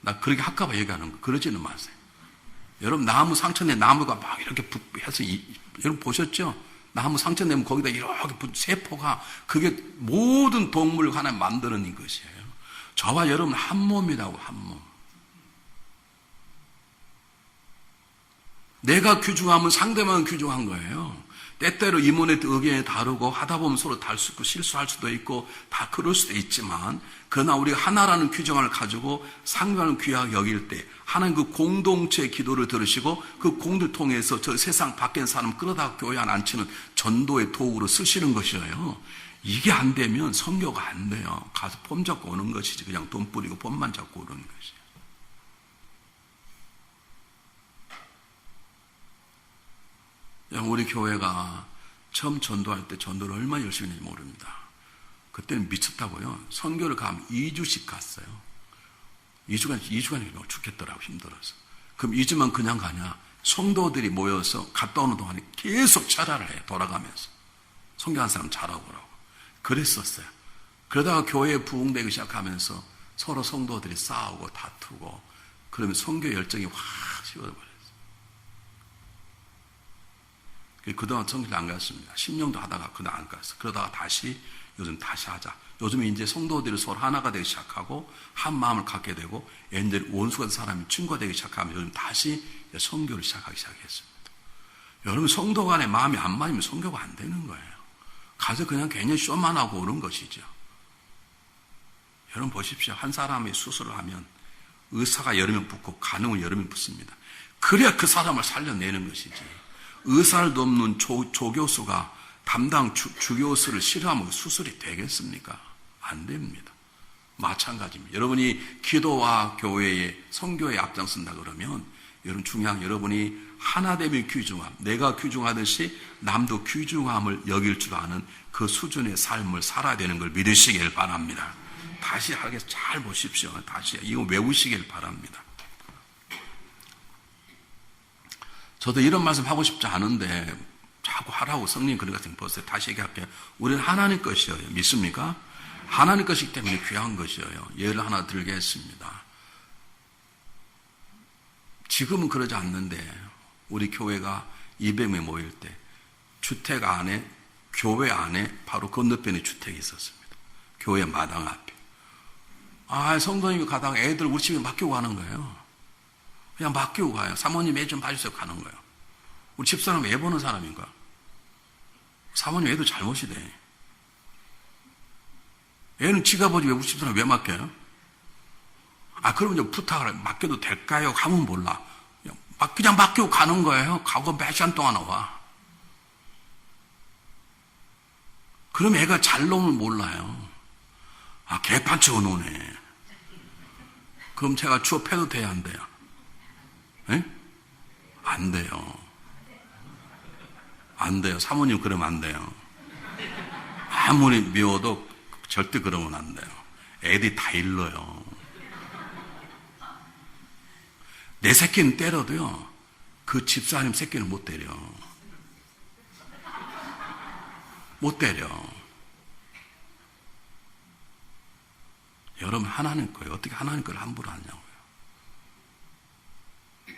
나 그렇게 할까봐 얘기하는 거. 그러지는 마세요. 여러분 나무 상처 내 나무가 막 이렇게 해서 여러분 보셨죠? 나무 상처 내면 거기다 이렇게 세포가 그게 모든 동물을 하나 만드는 것이에요. 저와 여러분 한 몸이라고 한 몸. 내가 귀중하면 상대방은 귀중한 거예요. 때때로 이문의 의견이 다르고 하다 보면 서로 다를 수 있고 실수할 수도 있고 다 그럴 수도 있지만 그러나 우리가 하나라는 규정을 가지고 상대방을 귀하게 여길 때 하나님 그 공동체의 기도를 들으시고 그 공동을 통해서 저 세상 밖에 있는 사람 끌어다가 교회 안 앉히는 전도의 도구로 쓰시는 것이에요. 이게 안 되면 선교가 안 돼요. 가서 폼 잡고 오는 것이지 그냥 돈 뿌리고 폼만 잡고 오는 것이에요. 우리 교회가 처음 전도할 때 전도를 얼마나 열심히 했는지 모릅니다. 그때는 미쳤다고요. 선교를 가면 2주씩 갔어요. 2주간이 죽겠더라고 힘들어서. 그럼 2주만 그냥 가냐? 성도들이 모여서 갔다 오는 동안에 계속 철화를 해요. 돌아가면서. 선교한 사람 잘하고라고. 그랬었어요. 그러다가 교회에 부흥되기 시작하면서 서로 성도들이 싸우고 다투고 그러면 선교 열정이 확 식어버려요. 그동안 성교를 안 갔습니다. 10년도 하다가 그다음 안 갔어. 그러다가 다시 요즘 다시 하자. 요즘에 이제 성도들이 서로 하나가 되기 시작하고 한 마음을 갖게 되고 옛날에 원수가 된 사람이 친구가 되기 시작하면 요즘 다시 성교를 시작하기 시작했습니다. 여러분 성도 간에 마음이 안 맞으면 성교가 안 되는 거예요. 가서 그냥 괜히 쇼만 하고 오는 것이죠. 여러분 보십시오. 한 사람이 수술을 하면 의사가 여러 명 붙고 간호을 여러 명 붙습니다. 그래야 그 사람을 살려내는 것이지. 의사를 돕는 조교수가 담당 주교수를 싫어하면 수술이 되겠습니까? 안 됩니다. 마찬가지입니다. 여러분이 기도와 교회의 선교에 앞장선다 그러면 여러분 중요한 여러분이 하나됨의 귀중함, 내가 귀중하듯이 남도 귀중함을 여길 줄 아는 그 수준의 삶을 살아야 되는 걸 믿으시길 바랍니다. 다시 하게 잘 보십시오. 다시 이거 외우시길 바랍니다. 저도 이런 말씀 하고 싶지 않은데 자꾸 하라고 성령 그런 것같은 보세요. 다시 얘기할게요. 우리는 하나님 것이에요. 믿습니까? 하나님 것이기 때문에 귀한 것이에요. 예를 하나 들겠습니다. 지금은 그러지 않는데 우리 교회가 200명 모일 때 주택 안에 교회 안에 바로 건너편에 주택이 있었습니다. 교회 마당 앞에. 성도님이 가다가 애들 우리 집에 맡기고 가는 거예요. 그냥 맡기고 가요. 사모님 애 좀 봐주세요 가는 거예요. 우리 집사람 애 보는 사람인가? 사모님 애도 잘못이래. 애는 지가 보지 왜 우리 집사람 왜 맡겨요? 그러면 이제 부탁을 맡겨도 될까요? 가면 몰라. 그냥 맡기고 가는 거예요. 가고 몇 시간 동안 와. 그럼 애가 잘 노면 몰라요. 개판 치고 노네. 그럼 제가 취업해도 돼야 안 돼요? 에? 안 돼요. 안 돼요. 사모님 그러면 안 돼요. 아무리 미워도 절대 그러면 안 돼요. 애들이 다 일러요. 내 새끼는 때려도요, 그 집사님 새끼는 못 때려. 못 때려. 여러분 하나님 거예요. 어떻게 하나님 걸 함부로 하냐고요.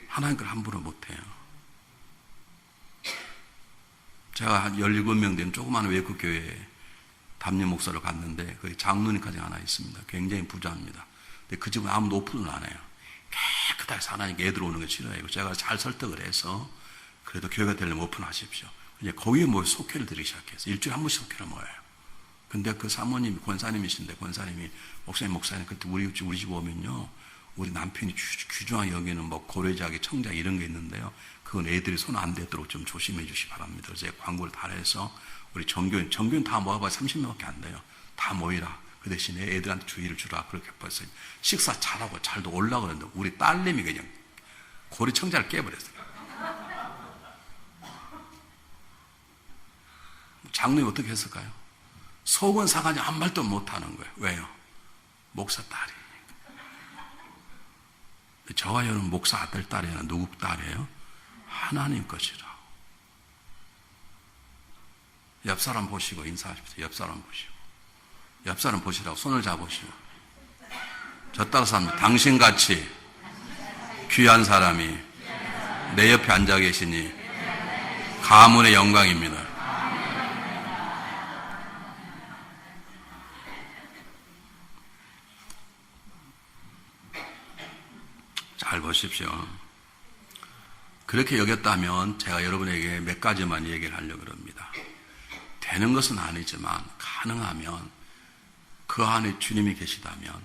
하나님 걸 함부로 못해요. 제가 한 17명 된 조그마한 외국교회에 담임 목사를 갔는데 거기 장로님까지 하나 있습니다. 굉장히 부자입니다. 근데 그 집은 아무도 오픈을 안 해요. 깨끗하게 사나니까 애들 오는 거 싫어해요. 제가 잘 설득을 해서 그래도 교회가 되려면 오픈하십시오. 이제 거기에 뭐 속회를 드리기 시작해서 일주일에 한 번씩 속회를 모여요. 근데 그 사모님이 권사님이신데 권사님이 목사님 그때 우리 집 오면요 우리 남편이 귀중하게 여기는 뭐 고래자기 청자 이런 게 있는데요. 그건 애들이 손 안 대도록 좀 조심해 주시기 바랍니다. 그래서 제가 광고를 다 해서 우리 정교인 다 모아봐야 30명밖에 안 돼요. 다 모이라. 그 대신에 애들한테 주의를 주라. 그렇게 벌써 식사 잘하고 잘도 올라 그러는데 우리 딸내미 그냥 고래 청자를 깨버렸어요. 장로님 어떻게 했을까요? 속은 상하지 한 말도 못하는 거예요. 왜요? 목사 딸이니까. 저와 여러분 목사 아들 딸이나 누구 딸이에요? 하나님 것이라. 옆 사람 보시고 인사하십시오. 옆 사람 보시고. 옆 사람 보시라고 손을 잡으시고. 저 따라 사람 당신같이 귀한 사람이 내 옆에 앉아 계시니 가문의 영광입니다. 잘 보십시오. 그렇게 여겼다면 제가 여러분에게 몇 가지만 얘기를 하려고 합니다. 되는 것은 아니지만 가능하면 그 안에 주님이 계시다면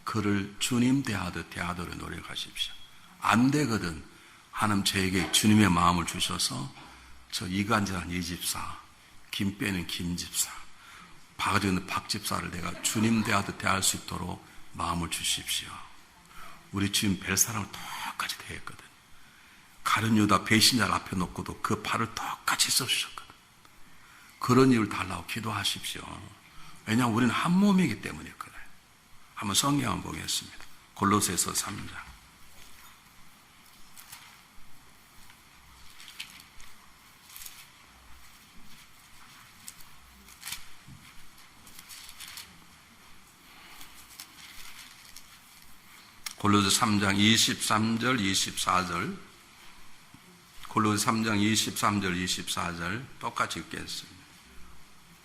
그를 주님 대하도록 노력하십시오. 안 되거든. 하나님 저에게 주님의 마음을 주셔서 저 이간질한 이 집사, 김 빼는 김 집사, 바가지 없는 박 집사를 내가 주님 대하듯 대할 수 있도록 마음을 주십시오. 우리 주님 뵐 사람을 똑같이 대했거든. 가룟 유다 배신자를 앞에 놓고도 그 팔을 똑같이 써주셨거든. 그런 일을 달라고 기도하십시오. 왜냐하면 우리는 한 몸이기 때문에 그래요. 한번 성경 한번 보겠습니다. 골로새서 3장. 골로새 3장 23절 24절 골로새 3장 23절 24절 똑같이 읽겠습니다.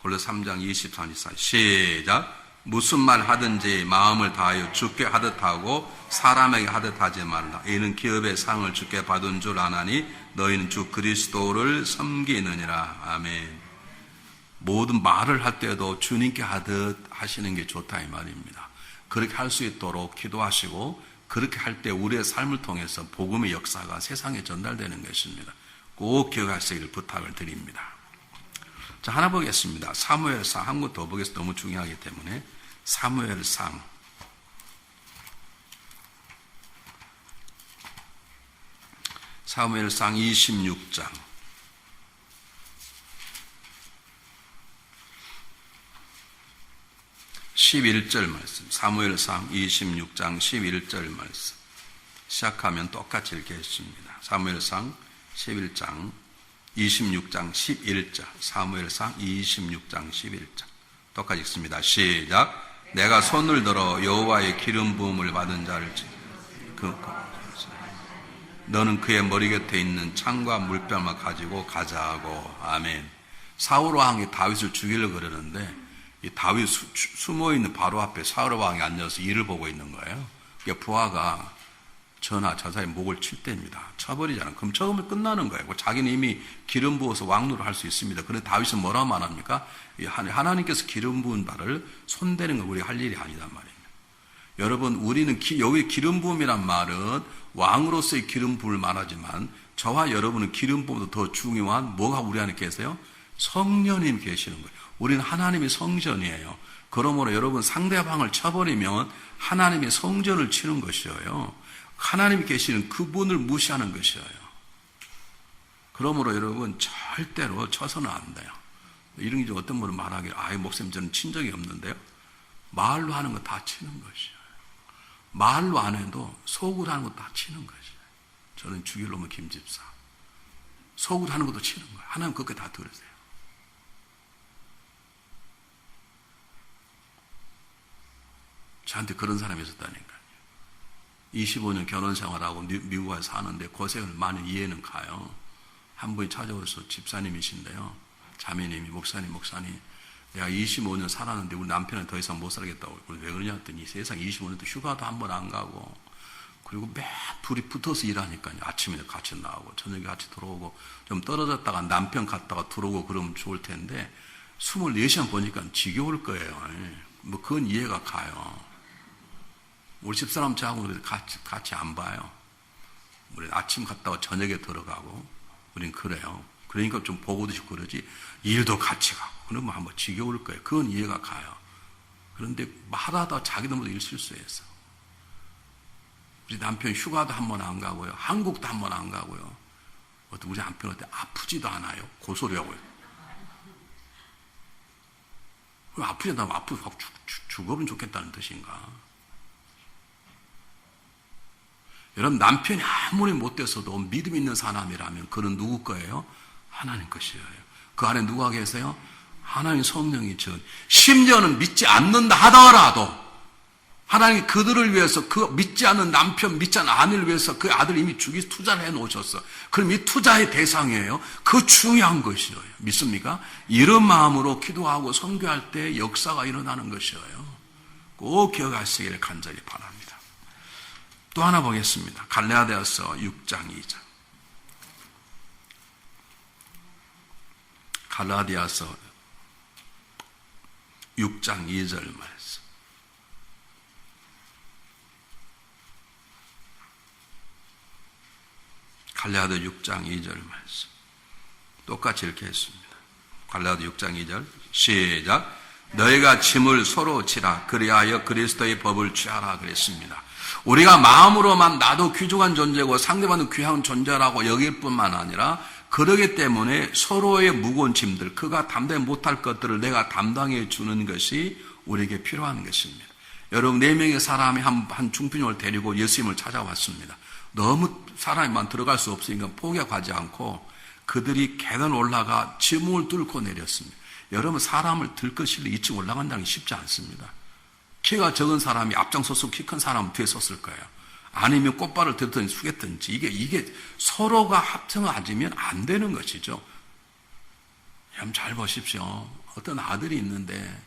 골로새 3장 23, 24 시작. 무슨 말 하든지 마음을 다하여 주께 하듯 하고 사람에게 하듯 하지 말라. 이는 기업의 상을 주께 받은 줄 아나니 너희는 주 그리스도를 섬기느니라. 아멘. 모든 말을 할 때도 주님께 하듯 하시는 게 좋다 이 말입니다. 그렇게 할 수 있도록 기도하시고 그렇게 할 때 우리의 삶을 통해서 복음의 역사가 세상에 전달되는 것입니다. 꼭 기억하시길 부탁을 드립니다. 자, 하나 보겠습니다. 사무엘상 한 권 더 보겠습니다. 너무 중요하기 때문에 사무엘상 26장 11절 말씀. 사무엘상 26장 11절 말씀. 시작하면 똑같이 읽겠습니다. 사무엘상 11장 26장 11절. 사무엘상 26장 11절. 똑같이 읽습니다. 시작. 내가 손을 들어 여호와의 기름 부음을 받은 자를 너는 그의 머리 곁에 있는 창과 물병을 가지고 가자고. 아멘. 사울 왕이 다윗을 죽이려고 그러는데 이 다윗 숨어있는 바로 앞에 사울 왕이 앉아서 일을 보고 있는 거예요. 그러니까 부하가 전하 저 사람이 목을 칠 때입니다. 쳐버리잖아요. 그럼 처음에 끝나는 거예요. 자기는 이미 기름 부어서 왕노를 할 수 있습니다. 그런데 다윗은 뭐라고 말합니까? 하나님께서 기름 부은 바를 손대는 건 우리가 할 일이 아니단 말이에요. 여러분 우리는 여기 기름 부음이란 말은 왕으로서의 기름 부음을 말하지만 저와 여러분은 기름 부음보다 더 중요한 뭐가 우리 안에 계세요? 성령님 계시는 거예요. 우리는 하나님의 성전이에요. 그러므로 여러분 상대방을 쳐버리면 하나님의 성전을 치는 것이에요. 하나님이 계시는 그분을 무시하는 것이에요. 그러므로 여러분 절대로 쳐서는 안 돼요. 이런 게 어떤 분은 말하기를 아이 목사님 저는 친 적이 없는데요. 말로 하는 거 다 치는 것이에요. 말로 안 해도 속으로 하는 거 다 치는 것이에요. 저는 죽일 놈은 김집사. 속으로 하는 것도 치는 거예요. 하나님 그렇게 다 들으세요. 저한테 그런 사람이 있었다니까요. 25년 결혼 생활하고 미국 와서 사는데 고생을 많이 이해는 가요. 한 분이 찾아오셔서 집사님이신데요. 자매님이 목사님 내가 25년 살았는데 우리 남편은 더 이상 못 살겠다고. 왜 그러냐 했더니 세상 25년도 휴가도 한 번 안 가고 그리고 매 둘이 붙어서 일하니까요. 아침에 같이 나오고 저녁에 같이 들어오고 좀 떨어졌다가 남편 갔다가 들어오고 그러면 좋을 텐데 24시간 보니까 지겨울 거예요. 뭐 그건 이해가 가요. 우리 집사람 저하고는 같이 안 봐요. 우리 아침 갔다가 저녁에 들어가고 우린 그래요. 그러니까 좀 보고도 싶고 그러지 일도 같이 가고 그러면 한번 지겨울 거예요. 그건 이해가 가요. 그런데 하다하다 자기도 모두 일 실수했어. 우리 남편 휴가도 한 번 안 가고요. 한국도 한 번 안 가고요. 우리 남편한테 아프지도 않아요. 고소리하고요. 아프지 않다면 아프고 죽으면 좋겠다는 뜻인가? 여러분 남편이 아무리 못돼서도 믿음 있는 사람이라면 그는 누구 거예요? 하나님 것이에요. 그 안에 누가 계세요? 하나님 성령이 심지어는 믿지 않는다 하더라도 하나님이 그들을 위해서 그 믿지 않는 남편, 믿지 않는 아내를 위해서 그 아들 이미 주기 투자를 해놓으셨어. 그럼 이 투자의 대상이에요. 그 중요한 것이에요. 믿습니까? 이런 마음으로 기도하고 선교할 때 역사가 일어나는 것이에요. 꼭 기억하시기를 간절히 바랍니다. 또 하나 보겠습니다. 갈라디아서 6장 2절. 갈라디아서 6장 2절 말씀. 갈라디아 6장 2절 말씀. 똑같이 이렇게 했습니다. 갈라디아 6장 2절 시작. 너희가 짐을 서로 지라 그리하여 그리스도의 법을 취하라 그랬습니다. 우리가 마음으로만 나도 귀중한 존재고 상대방은 귀한 존재라고 여길 뿐만 아니라 그러기 때문에 서로의 무거운 짐들, 그가 담당 못할 것들을 내가 담당해 주는 것이 우리에게 필요한 것입니다. 여러분 4명의 사람이 한 중풍을 데리고 예수님을 찾아왔습니다. 너무 사람만 들어갈 수 없으니까 포기하지 않고 그들이 계단 올라가 지붕을 뚫고 내렸습니다. 여러분 사람을 들고 실려 2층 올라간다는 게 쉽지 않습니다. 키가 적은 사람이 앞장서서 키 큰 사람은 뒤에 섰을 거예요. 아니면 꽃발을 들든지 숙였든지 이게 서로가 합성하지면 안 되는 것이죠. 여러분 잘 보십시오. 어떤 아들이 있는데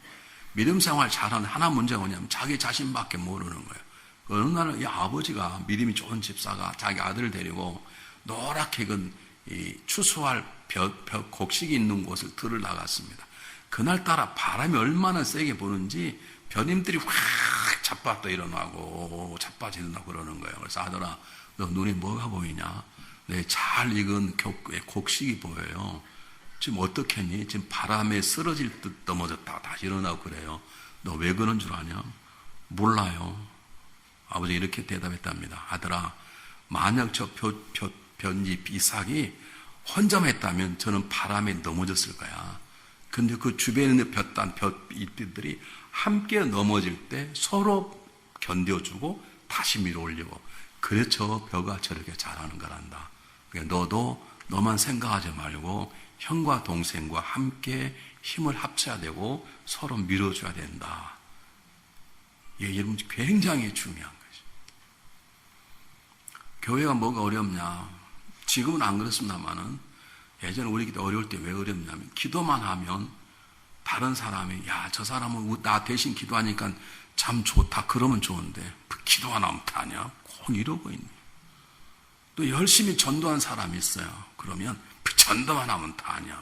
믿음 생활 잘하는 하나 문제가 뭐냐면 자기 자신밖에 모르는 거예요. 어느 날은 이 아버지가 믿음이 좋은 집사가 자기 아들을 데리고 노랗게 익은 이 추수할 곡식이 있는 곳을 들을 나갔습니다. 그날따라 바람이 얼마나 세게 부는지 벼님들이 확 자빠져 일어나고 자빠져 일어나고 그러는 거예요. 그래서 아들아 너 눈에 뭐가 보이냐? 내 잘 익은 곡식이 보여요. 지금 어떻겠니? 지금 바람에 쓰러질 듯 넘어졌다가 다시 일어나고 그래요. 너 왜 그런 줄 아냐? 몰라요. 아버지 이렇게 대답했답니다. 아들아 만약 저 볏잎 이삭이 혼자만 했다면 저는 바람에 넘어졌을 거야. 근데 그 주변에 있는 볏잎들이 함께 넘어질 때 서로 견뎌주고 다시 밀어 올리고 그래서 저 벼가 저렇게 자라는 거란다. 그러니까 너도 너만 생각하지 말고 형과 동생과 함께 힘을 합쳐야 되고 서로 밀어줘야 된다. 이게 여러분 굉장히 중요한 거죠. 교회가 뭐가 어렵냐? 지금은 안 그렇습니다만은 예전에 우리 기도 어려울 때 왜 어렵냐면 기도만 하면 다른 사람이 야, 저 사람은 나 대신 기도하니까 참 좋다. 그러면 좋은데 기도 안 하면 다냐? 꼭 이러고 있네. 또 열심히 전도한 사람이 있어요. 그러면 전도만 하면 다냐?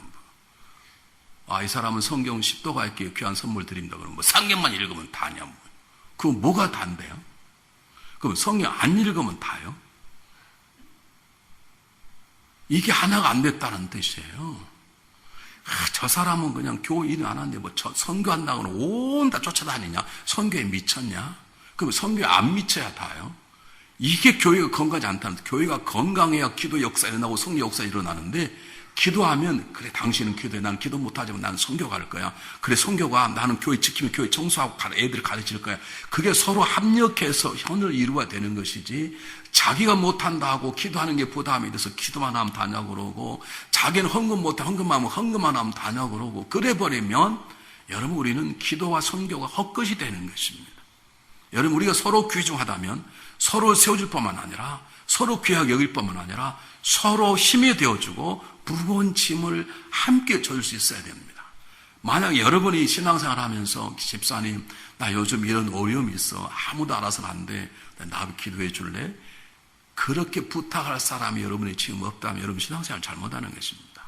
아, 이 사람은 성경 10도가 있기에 귀한 선물 드립니다. 그러면 뭐 성경만 읽으면 다냐? 그거 뭐가 단데요? 그럼 성경 안 읽으면 다요? 이게 하나가 안 됐다는 뜻이에요. 저 사람은 그냥 교회 일 안 하는데 뭐 선교한다고는 온 다 쫓아다니냐? 선교에 미쳤냐? 그럼 선교에 안 미쳐야 다요? 이게 교회가 건강하지 않다는 뜻. 교회가 건강해야 기도 역사 일어나고 성령 역사 일어나는데 기도하면 그래 당신은 기도해. 나는 기도 못하지만 나는 선교 갈 거야. 그래 선교가 나는 교회 지키면 교회 청소하고 애들 가르칠 거야. 그게 서로 합력해서 현을 이루어야 되는 것이지 자기가 못한다 하고 기도하는 게 부담이 돼서 기도만 하면 다냐고 그러고 자기는 헌금 못해 헌금만 하면 헌금만 하면 다냐고 그러고 그래 버리면 여러분 우리는 기도와 선교가 헛것이 되는 것입니다. 여러분, 우리가 서로 귀중하다면 서로 세워줄 뿐만 아니라 서로 귀하게 여길 뿐만 아니라 서로 힘이 되어주고 무거운 짐을 함께 져줄 수 있어야 됩니다. 만약 여러분이 신앙생활 하면서 집사님, 나 요즘 이런 어려움이 있어. 아무도 알아서는 안 돼. 나 기도해 줄래? 그렇게 부탁할 사람이 여러분이 지금 없다면 여러분 신앙생활 잘못하는 것입니다.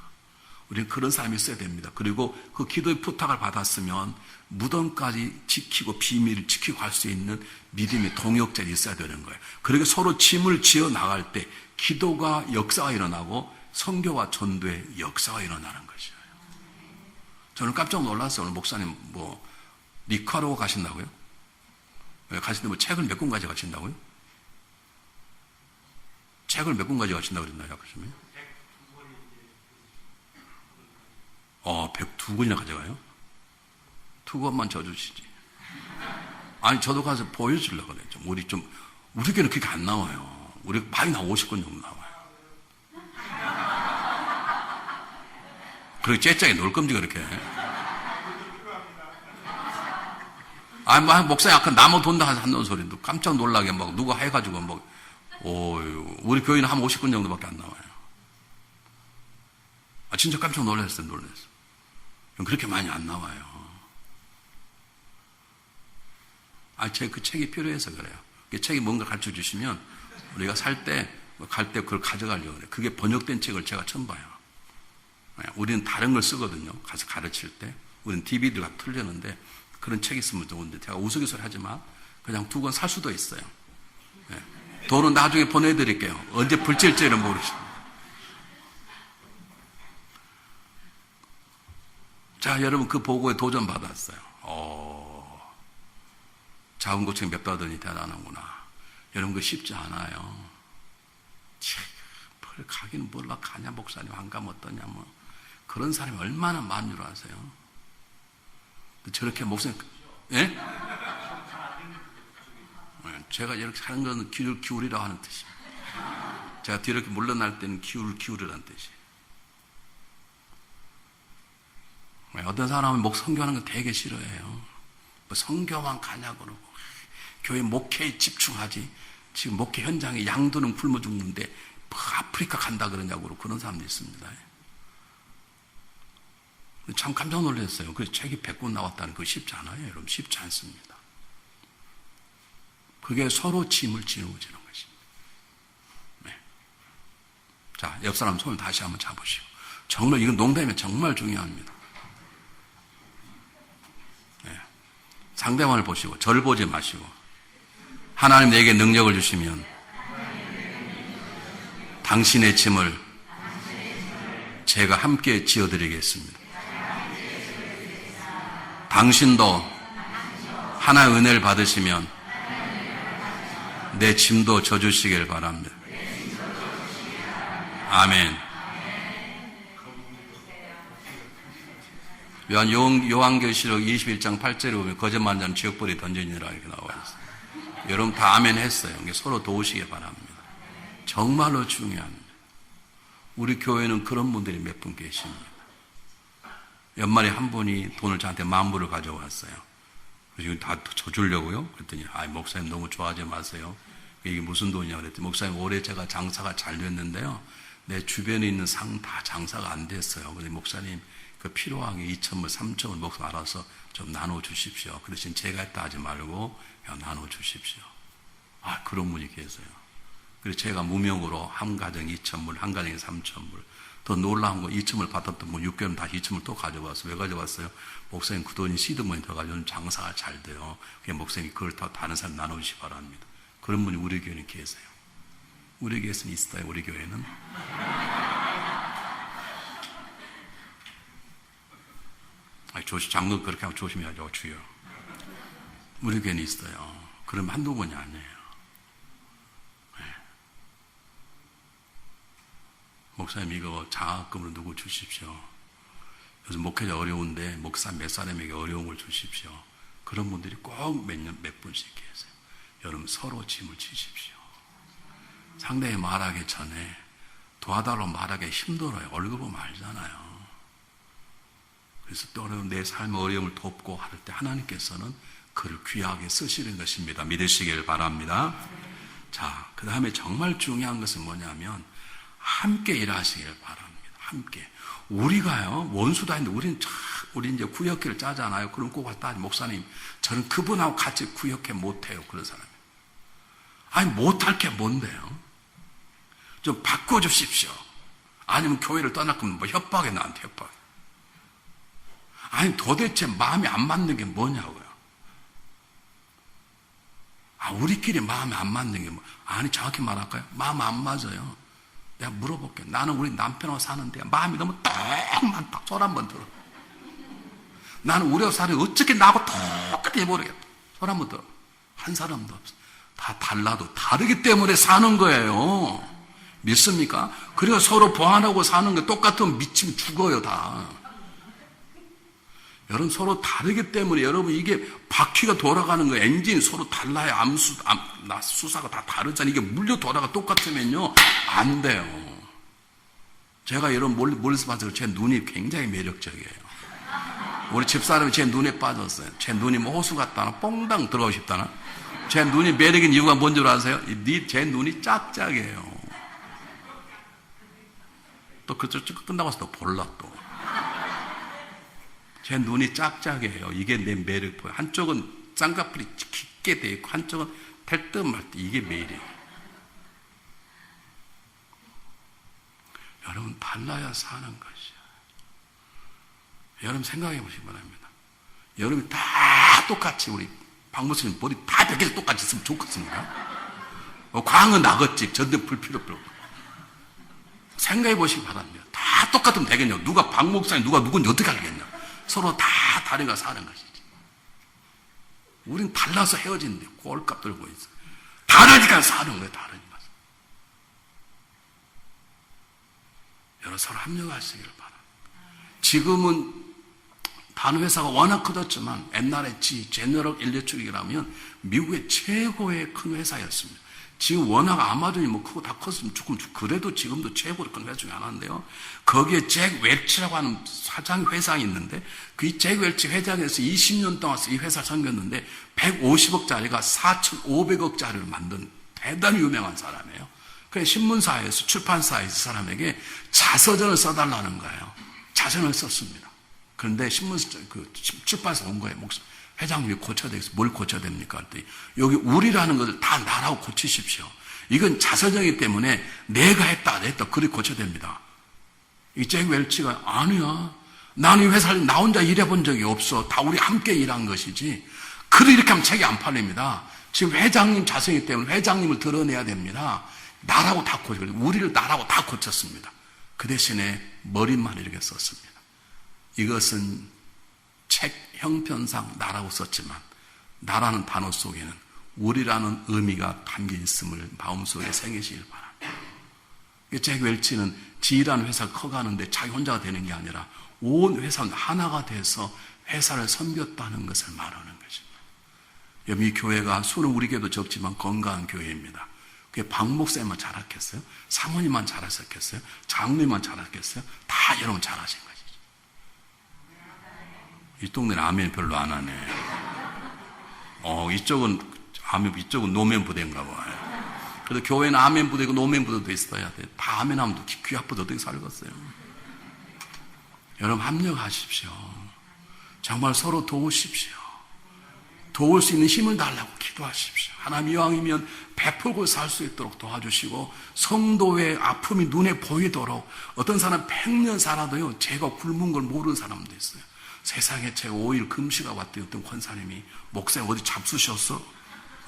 우리는 그런 사람이 있어야 됩니다. 그리고 그 기도의 부탁을 받았으면 무덤까지 지키고 비밀을 지키고 갈 수 있는 믿음의 동역자가 있어야 되는 거예요. 그리고 서로 짐을 지어 나갈 때 기도가 역사가 일어나고 선교와 전도의 역사가 일어나는 것이에요. 저는 깜짝 놀랐어요. 오늘 목사님 니카라과 가신다고요? 가시는데 책을 몇 권 가져가신다고요? 책을 몇 권 가져가신다고 그랬나요? 아까 좀 102권이나 가져가요? 2권만 져주시지. 아니, 저도 가서 보여주려고 그래요. 우리 교회는 그렇게 안 나와요. 우리 많이 나와 50권 정도 나와요. 그리고 째짝이 놀 건지, 그렇게. 아니, 목사님 아까 나무 돈다 한다는 소리도 깜짝 놀라게 누가 해가지고 우리 교회는 한 50권 정도밖에 안 나와요. 진짜 깜짝 놀랐어요. 그렇게 많이 안 나와요. 제가 그 책이 필요해서 그래요. 그 책이 뭔가 가르쳐 주시면 우리가 갈 때 그걸 가져가려고 그래요. 그게 번역된 책을 제가 처음 봐요. 우리는 다른 걸 쓰거든요. 가서 가르칠 때. 우리는 DVD가 틀리는데 그런 책이 있으면 좋은데 제가 우스갯소리 하지만 그냥 2권 살 수도 있어요. 돈은 나중에 보내드릴게요. 언제 불칠지는 모르시죠. 자, 여러분 그 보고에 도전받았어요. 작은 고책 몇 받으니 대단하구나. 여러분 그거 쉽지 않아요. 가긴 몰라 가냐 목사님 안 가면 어떠냐 그런 사람이 얼마나 많은 줄 아세요? 저렇게 목사님 제가 이렇게 하는 것은 귀를 기울이라고 하는 뜻이에요. 제가 뒤로 이렇게 물러날 때는 귀를 기울이라는 뜻이에요. 어떤 사람은 선교하는 거 되게 싫어해요. 선교만 가냐고 그러고 교회 목회에 집중하지. 지금 목회 현장에 양도는 굶어 죽는데 아프리카 간다 그러냐고 그러고 그런 사람도 있습니다. 참 깜짝 놀랐어요. 그래서 책이 100권 나왔다는 거 쉽지 않아요. 여러분 쉽지 않습니다. 그게 서로 짐을 지어주는 것입니다. 네. 자, 옆 사람 손을 다시 한번 잡으시고 정말 이건 농담이면 정말 중요합니다. 네. 상대방을 보시고 저를 보지 마시고 하나님 내게 능력을 주시면 당신의 짐을 제가 함께 지어드리겠습니다. 당신도 하나의 은혜를 받으시면 내 짐도 져주시길 바랍니다. 아멘. 요한계시록 21장 8절에 보면 거짓말하는 자는 지옥불에 던져지니라 이렇게 나와 있어요. 여러분 다 아멘 했어요. 서로 도우시길 바랍니다. 정말로 중요합니다. 우리 교회는 그런 분들이 몇 분 계십니다. 연말에 한 분이 돈을 저한테 10,000불을 가져왔어요. 그래서 다 줘주려고요. 그랬더니 목사님 너무 좋아하지 마세요. 이게 무슨 돈이냐 그랬더니 목사님 올해 제가 장사가 잘 됐는데요. 내 주변에 있는 상 다 장사가 안 됐어요. 그래서 목사님 그 필요한 게 2,000불, 3,000불 목사님 알아서 좀 나눠주십시오. 그 대신 제가 했다 하지 말고 그냥 나눠주십시오. 그런 분이 계세요. 그래서 제가 무명으로 한 가정에 2,000불, 한 가정에 3,000불. 더 놀라운 건 2,000불 받았던 분 6개월 다시 2,000불 또 가져왔어요. 왜 가져왔어요? 목사님 그 돈이 시드머니 들어가지고 장사가 잘 돼요. 그냥 목사님이 그걸 다 다른 사람 나눠주시기 바랍니다. 그런 분이 우리 교회는 계세요. 우리 교회에서는 있어요. 우리 교회는. 장로 그렇게 하면 조심해야죠. 주여. 우리 교회는 있어요. 그럼 한두 번이 아니에요. 목사님 이거 장학금으로 누구 주십시오. 요즘 목회자 어려운데 목사 몇 사람에게 어려운 걸 주십시오. 그런 분들이 꼭 몇 분씩 계세요. 여러분 서로 짐을 지십시오. 상대에 말하기 전에 도와달라고 말하기 힘들어요. 얼굴 보면 알잖아요. 그래서 또 내 삶의 어려움을 돕고 할 때 하나님께서는 그를 귀하게 쓰시는 것입니다. 믿으시길 바랍니다. 자, 그 다음에 정말 중요한 것은 뭐냐면 함께 일하시길 바랍니다. 함께. 우리가요, 원수도 아닌데 우리 이제 구역회를 짜잖아요. 그럼 꼭 왔다 목사님, 저는 그분하고 같이 구역회 못해요. 그런 사람이. 아니, 못할 게 뭔데요? 좀 바꿔주십시오. 아니면 교회를 떠날 거면 뭐 협박해, 나한테 협박. 아니, 도대체 마음이 안 맞는 게 뭐냐고요. 아, 우리끼리 마음이 안 맞는 게 뭐. 아니, 정확히 말할까요? 마음 안 맞아요. 내가 물어볼게요. 나는 우리 남편하고 사는데 마음이 너무 딱 맞다. 손 한번 들어. 나는 우리하고 사는 어떻게 나하고 똑같이 모르겠다. 손 한번 들어. 한 사람도 없어. 다 달라도 다르기 때문에 사는 거예요. 믿습니까? 그래서 서로 보완하고 사는 게 똑같으면 미치면 죽어요, 다. 여러분, 서로 다르기 때문에 여러분 이게 바퀴가 돌아가는 거예요. 엔진이 서로 달라요. 수사가 다 다르잖아요. 이게 물려 돌아가 똑같으면요, 안 돼요. 제가 여러분 멀리서 봐서 제 눈이 굉장히 매력적이에요. 우리 집사람이 제 눈에 빠졌어요. 제 눈이 뭐 호수 같다나 뽕당 들어가고 싶다나. 제 눈이 매력인 이유가 뭔지 아세요? 제 눈이 짝짝이에요. 또 그쪽 끝나고 나서 또 볼라 또. 제 눈이 짝짝이에요. 이게 내 매력 보여요. 한쪽은 쌍꺼풀이 깊게 돼 있고 한쪽은 될 듯 말 듯. 이게 매력이에요. 여러분, 달라야 사는 것이야. 여러분 생각해 보시기 바랍니다. 여러분이 다 똑같이 우리 박무스님 머리 다 베개서 똑같이 있으면 좋겠습니까? 광은 나겠지. 전등 불 필요 없고. 생각해 보시기 바랍니다. 다 똑같으면 되겠냐? 누가 박 목사님 누가 누군지 어떻게 알겠냐? 서로 다 다르게 사는 것이지. 우린 달라서 헤어지는데 꼴값 들고 있어. 다르니까 사는 거예요. 다르니까. 여러분 서로 합력하시기를 바랍니다. 지금은 다른 회사가 워낙 커졌지만 옛날에 제너럴 일렉트릭이라면 미국의 최고의 큰 회사였습니다. 지금 워낙 아마존이 뭐 크고 다 컸으면 조금 그래도 지금도 최고로 큰 회사 중에 하나인데요. 거기에 잭 웰치라고 하는 사장 회장이 있는데 그 잭 웰치 회장에서 20년 동안 이 회사를 섬겼는데 150억짜리가 4,500억짜리를 만든 대단히 유명한 사람이에요. 그래서 신문사에서 출판사에서 사람에게 자서전을 써달라는 거예요. 자서전을 썼습니다. 그런데 출판사 온 거예요. 회장님이 고쳐야 되겠어. 뭘 고쳐야 됩니까? 그랬더니 여기 우리라는 것을 다 나라고 고치십시오. 이건 자서전이기 때문에 내가 했다. 그렇게 고쳐야 됩니다. 이 잭 웰치가 아니야. 나는 이 회사를 나 혼자 일해본 적이 없어. 다 우리 함께 일한 것이지. 그래 이렇게 하면 책이 안 팔립니다. 지금 회장님 자성이기 때문에 회장님을 드러내야 됩니다. 나라고 다 고쳤어요. 우리를 나라고 다 고쳤습니다. 그 대신에 머리만 이렇게 썼습니다. 이것은 책 형편상 나라고 썼지만 나라는 단어 속에는 우리라는 의미가 담겨 있음을 마음속에 새기시길 바랍니다. 잭 웰치는 지라는 회사가 커가는데 자기 혼자가 되는 게 아니라 온 회사는 하나가 돼서 회사를 섬겼다는 것을 말하는 것입니다. 여러분, 이 교회가 수는 우리 교회도 적지만 건강한 교회입니다. 그게 박 목사님만 잘하겠어요? 사모님만 잘하셨겠어요? 장로님만 잘하겠어요? 다 여러분 잘하신 거예요. 이 동네는 아멘 별로 안 하네. 이쪽은 아멘, 이쪽은 노멘 부대인가 봐요. 그래도 교회는 아멘 부대고 노멘 부대도 있어야 돼. 다 아멘 하면 귀 아프다 어떻게 살겠어요? 여러분 합력하십시오. 정말 서로 도우십시오. 도울 수 있는 힘을 달라고 기도하십시오. 하나님 이왕이면 베풀고 살 수 있도록 도와주시고 성도의 아픔이 눈에 보이도록 어떤 사람 100년 살아도요 제가 굶은 걸 모르는 사람도 있어요. 세상에 제가 5일 금시가 왔더니 어떤 권사님이 목사님 어디 잡수셨어?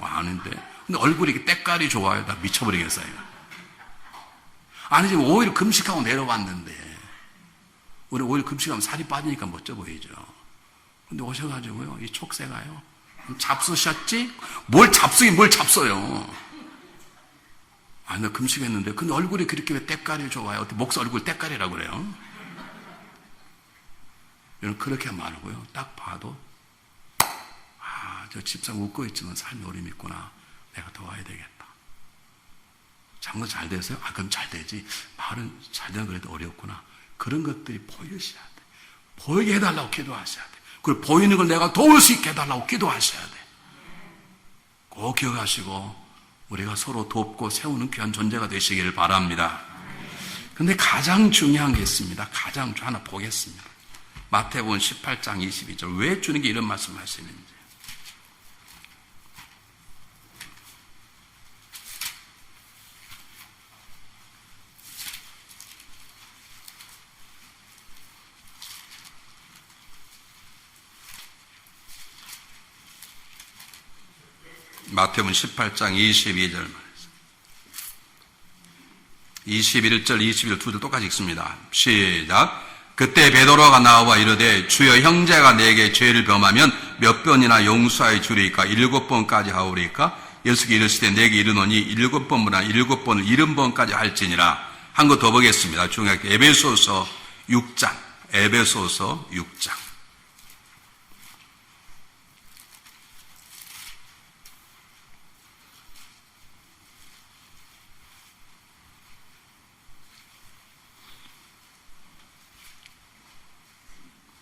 아는데 근데 얼굴이 이렇게 때깔이 좋아요. 나 미쳐버리겠어요. 아니 지금 5일 금식하고 내려왔는데 우리 5일 금식하면 살이 빠지니까 멋져 보이죠. 근데 오셔가지고요 이 촉새가요 잡수셨지? 뭘 잡수긴 뭘 잡숴요. 아니 나 금식했는데 근데 얼굴이 그렇게 왜 때깔이 좋아요? 어떻게 목사 얼굴 때깔이라고 그래요? 여러분 그렇게 말고요. 딱 봐도 저 집사람 웃고 있지만 삶이 어림이 있구나. 내가 도와야 되겠다. 장로 잘 되세요? 그럼 잘 되지. 말은 잘 되는 그래도 어렵구나. 그런 것들이 보이셔야 돼. 보이게 해달라고 기도하셔야 돼. 그리고 보이는 걸 내가 도울 수 있게 해달라고 기도하셔야 돼. 꼭 기억하시고 우리가 서로 돕고 세우는 귀한 존재가 되시기를 바랍니다. 그런데 가장 중요한 게 있습니다. 가장 하나 보겠습니다. 마태복음 18장 22절. 왜 주님께 이런 말씀하시는지. 마태복음 18장 22절 말씀. 21절, 22절 두 절 똑같이 읽습니다. 시작. 그때 베드로가 나와 이르되 주여 형제가 내게 죄를 범하면 몇 번이나 용서하여 주리까? 7번까지 하오리까? 예수께 이르시되 내게 이르노니 7번보다 7번을 70번까지 할지니라. 한 거 더 보겠습니다. 중요하게 에베소서 6장. 에베소서 6장.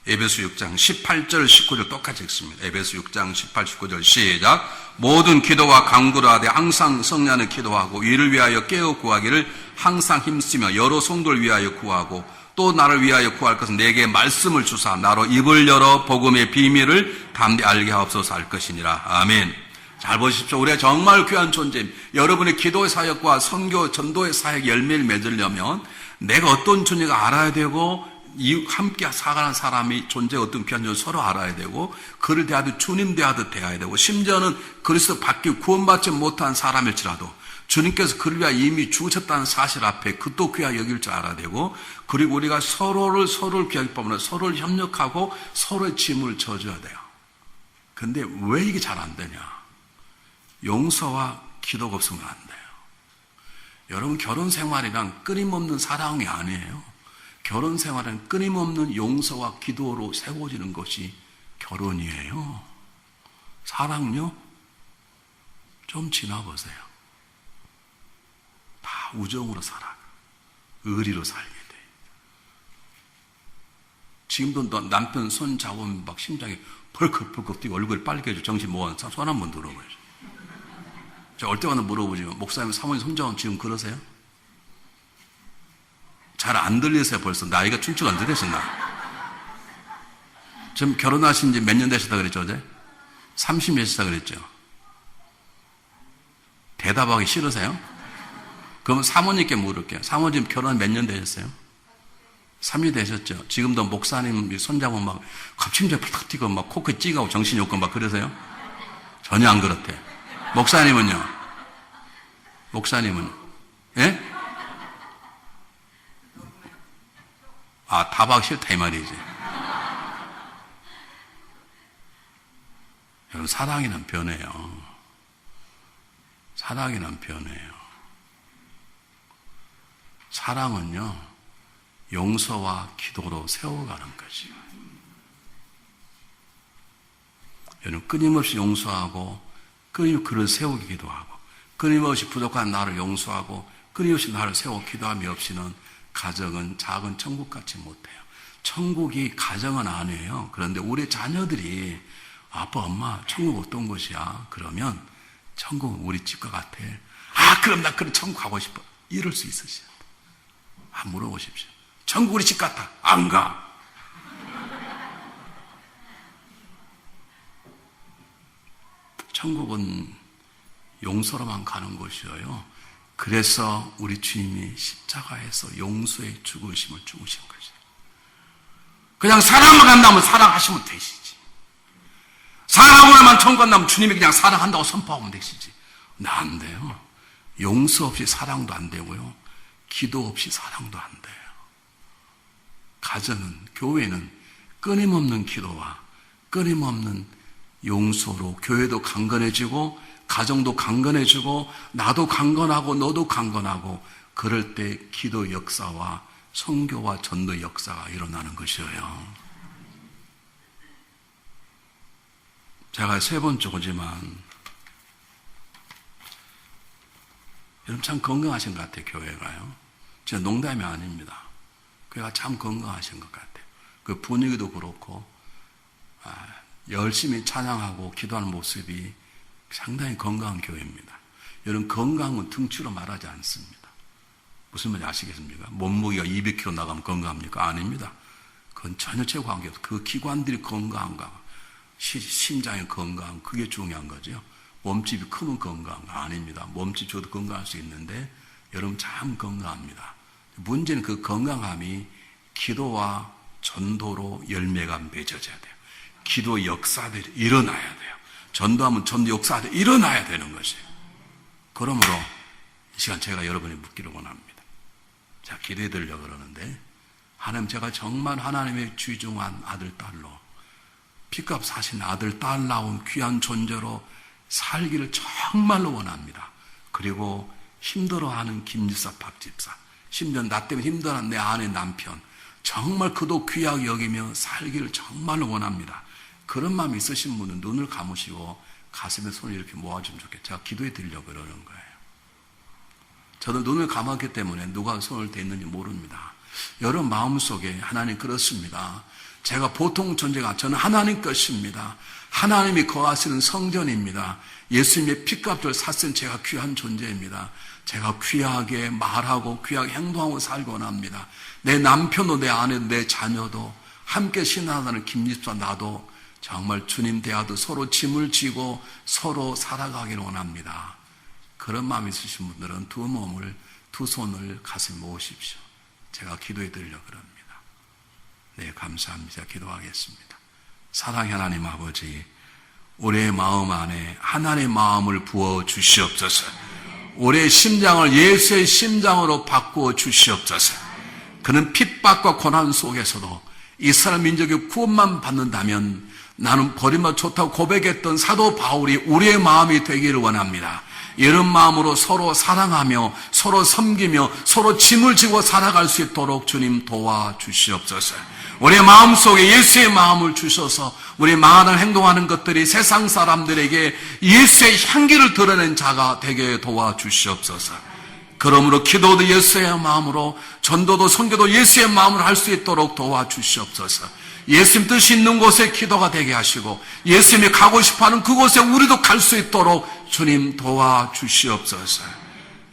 에베소 6장 18절 19절 똑같이 읽습니다. 에베소 6장 18, 19절 시작. 모든 기도와 간구를 하되 항상 성령을 기도하고 이를 위하여 깨어 구하기를 항상 힘쓰며 여러 성도를 위하여 구하고 또 나를 위하여 구할 것은 내게 말씀을 주사 나로 입을 열어 복음의 비밀을 담대 알게 하옵소서 할 것이니라. 아멘. 잘 보십시오. 우리가 정말 귀한 존재입니다. 여러분의 기도의 사역과 선교 전도의 사역 열매를 맺으려면 내가 어떤 존재가 알아야 되고 함께 살아가는 사람이 존재가 어떤 귀한 존재 서로 알아야 되고 그를 대하듯 주님 대하듯 대해야 되고 심지어는 그리스도 받기 구원받지 못한 사람일지라도 주님께서 그를 위하여 이미 죽으셨다는 사실 앞에 그도 귀하여 여길 줄 알아야 되고 그리고 우리가 서로를 귀하게 보면 서로를 협력하고 서로의 짐을 져줘야 돼요. 근데 왜 이게 잘 안 되냐? 용서와 기도가 없으면 안 돼요. 여러분 결혼 생활이란 끊임없는 사랑이 아니에요. 결혼 생활은 끊임없는 용서와 기도로 세워지는 것이 결혼이에요. 사랑요? 좀 지나보세요. 다 우정으로 살아가. 의리로 살게 돼. 지금도 남편 손 잡으면 막 심장이 벌컥벌컥 뛰고 얼굴이 빨개져. 정신 못 하는 손 한번 들어보죠. 제가 올 때마다 물어보지만 목사님 사모님 손 잡으면 지금 그러세요? 잘 안 들리세요 벌써. 나이가 충축 안 들으셨나? 지금 결혼하신 지 몇 년 되셨다 그랬죠 어제? 30년 되셨다 그랬죠? 대답하기 싫으세요? 그럼 사모님께 물을게요. 사모님 결혼 몇 년 되셨어요? 3년 되셨죠? 지금도 목사님 손잡으면 막 갑자기 팍 뛰고 막 코끝 찌가고 정신이 없고 막 그러세요? 전혀 안 그렇대. 목사님은요? 목사님은? 예? 아, 답하기 싫다 이 말이지. 여러분 사랑이는 변해요. 사랑이는 변해요. 사랑은요 용서와 기도로 세워가는 것이에요. 여러분 끊임없이 용서하고 끊임없이 그를 세우기 기도하고 끊임없이 부족한 나를 용서하고 끊임없이 나를 세워 기도함이 없이는 가정은 작은 천국같이 못해요. 천국이 가정은 아니에요. 그런데 우리 자녀들이 아빠 엄마 천국 어떤 곳이야? 그러면 천국은 우리 집과 같아. 아 그럼 나 그런 천국 가고 싶어. 이럴 수 있으시죠? 물어보십시오. 천국 우리 집 같아. 안 가. 천국은 용서로만 가는 곳이에요. 그래서 우리 주님이 십자가에서 용서의 죽으심을 죽으신 거죠. 그냥 사랑만 간다면 사랑하시면 되시지. 사랑으로만 천국 간다면 주님이 그냥 사랑한다고 선포하면 되시지. 나 안 돼요. 용서 없이 사랑도 안 되고요. 기도 없이 사랑도 안 돼요. 가정은, 교회는 끊임없는 기도와 끊임없는 용서로 교회도 강건해지고 가정도 강건해지고 나도 강건하고 너도 강건하고 그럴 때 기도 역사와 선교와 전도 역사가 일어나는 것이에요. 제가 세 번째 오지만 여러분 참 건강하신 것 같아요. 교회가요. 진짜 농담이 아닙니다. 교회가 참 건강하신 것 같아요. 그 분위기도 그렇고 열심히 찬양하고 기도하는 모습이 상당히 건강한 교회입니다. 여러분, 건강은 등치로 말하지 않습니다. 무슨 말인지 아시겠습니까? 몸무게가 200kg 나가면 건강합니까? 아닙니다. 그건 전혀 제 관계없어요. 그 기관들이 건강한가, 심장의 건강, 그게 중요한 거죠. 몸집이 크면 건강한가? 아닙니다. 몸집 줘도 건강할 수 있는데 여러분 참 건강합니다. 문제는 그 건강함이 기도와 전도로 열매가 맺어져야 돼요. 기도 역사들이 일어나야 돼요. 전도하면 전도 역사들이 일어나야 되는 것이에요. 그러므로 이 시간 제가 여러분이 묻기를 원합니다. 자, 기도해 드리려고 그러는데, 하나님, 제가 정말 하나님의 귀중한 아들, 딸로, 피값 사신 아들, 딸 나온 귀한 존재로 살기를 정말로 원합니다. 그리고 힘들어하는 김집사, 박집사, 심지어 나 때문에 힘들어하는 내 아내, 남편, 정말 그도 귀하게 여기며 살기를 정말로 원합니다. 그런 마음이 있으신 분은 눈을 감으시고 가슴에 손을 이렇게 모아주면 좋겠어요. 제가 기도해 드리려고 그러는 거예요. 저도 눈을 감았기 때문에 누가 손을 댔는지 모릅니다. 여러분 마음속에 하나님 그렇습니다. 제가 보통 존재가 저는 하나님 것입니다. 하나님이 거하시는 성전입니다. 예수님의 피값을 샀은 제가 귀한 존재입니다. 제가 귀하게 말하고 귀하게 행동하고 살고 원합니다. 내 남편도 내 아내도 내 자녀도 함께 신앙하는 김집사 나도 정말 주님 대하도 서로 짐을 지고 서로 살아가기를 원합니다. 그런 마음이 있으신 분들은 두 손을 가슴에 모으십시오. 제가 기도해 드리려고 합니다. 네, 감사합니다. 기도하겠습니다. 사랑의 하나님 아버지, 우리의 마음 안에 하나님의 마음을 부어 주시옵소서. 우리의 심장을 예수의 심장으로 바꾸어 주시옵소서. 그는 핍박과 고난 속에서도 이스라엘 민족의 구원만 받는다면 나는 버림받 좋다고 고백했던 사도 바울이 우리의 마음이 되기를 원합니다. 이런 마음으로 서로 사랑하며 서로 섬기며 서로 짐을 지고 살아갈 수 있도록 주님 도와주시옵소서. 우리의 마음속에 예수의 마음을 주셔서 우리 말하는 행동하는 것들이 세상 사람들에게 예수의 향기를 드러낸 자가 되게 도와주시옵소서. 그러므로 기도도 예수의 마음으로, 전도도 선교도 예수의 마음으로 할 수 있도록 도와주시옵소서. 예수님 뜻이 있는 곳에 기도가 되게 하시고 예수님이 가고 싶어하는 그곳에 우리도 갈 수 있도록 주님 도와주시옵소서.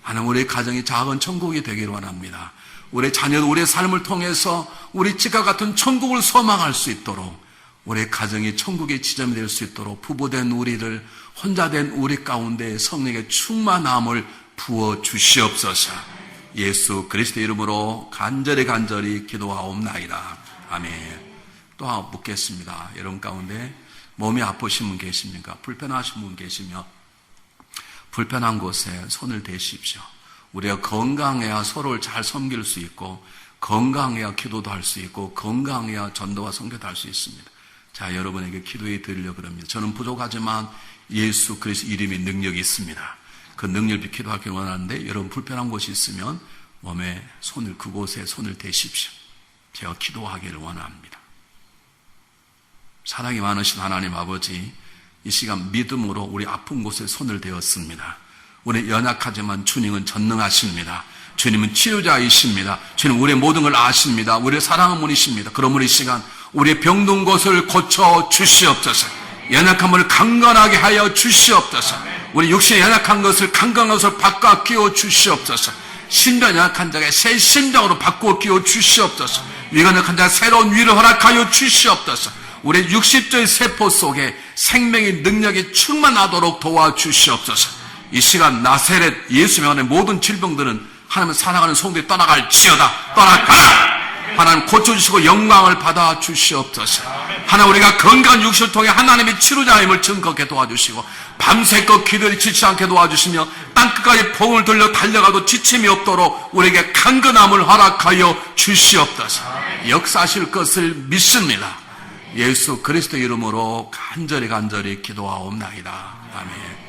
하나님, 우리 가정이 작은 천국이 되기를 원합니다. 우리 자녀도 우리의 삶을 통해서 우리 집과 같은 천국을 소망할 수 있도록, 우리 가정이 천국의 지점이 될 수 있도록 부부된 우리를, 혼자 된 우리 가운데 성령의 충만함을 부어 주시옵소서. 예수 그리스도 이름으로 간절히 기도하옵나이다. 아멘. 또 하나 묻겠습니다. 여러분 가운데 몸이 아프신 분 계십니까? 불편하신 분 계시며 불편한 곳에 손을 대십시오. 우리가 건강해야 서로를 잘 섬길 수 있고, 건강해야 기도도 할 수 있고, 건강해야 전도와 선교도 할 수 있습니다. 자, 여러분에게 기도해 드리려고 합니다. 저는 부족하지만 예수 그리스도 이름의 능력이 있습니다. 그 능력을 기도하길 원하는데, 여러분 불편한 곳이 있으면 몸에 손을, 그곳에 손을 대십시오. 제가 기도하기를 원합니다. 사랑이 많으신 하나님 아버지, 이 시간 믿음으로 우리 아픈 곳에 손을 대었습니다. 우리 연약하지만 주님은 전능하십니다. 주님은 치유자이십니다. 주님 우리의 모든 걸 아십니다. 우리의 사랑하는 분이십니다. 그러므로 이 시간 우리의 병든 곳을 고쳐 주시옵소서. 연약함을 강건하게 하여 주시옵소서. 우리 육신의 연약한 것을 강건한 것을 바꿔 끼워 주시옵소서. 심장 연약한 자에게 새 심장으로 바꾸어 끼워 주시옵소서. 위가 연약한 자에게 새로운 위를 허락하여 주시옵소서. 우리 60조의 세포 속에 생명의 능력이 충만하도록 도와주시옵소서. 이 시간 나사렛 예수의 안에 모든 질병들은 하나님을 사랑하는 성도들이 떠나갈지어다. 떠나가라. 하나님 고쳐주시고 영광을 받아 주시옵소서. 하나님 우리가 건강한 육신을 통해 하나님의 치료자임을 증거하게 도와주시고, 밤새껏 기도를 지치지 않게 도와주시며 땅끝까지 봉을 들려 달려가도 지침이 없도록 우리에게 강건함을 허락하여 주시옵소서. 역사하실 것을 믿습니다. 예수 그리스도 이름으로 간절히 기도하옵나이다. 아멘.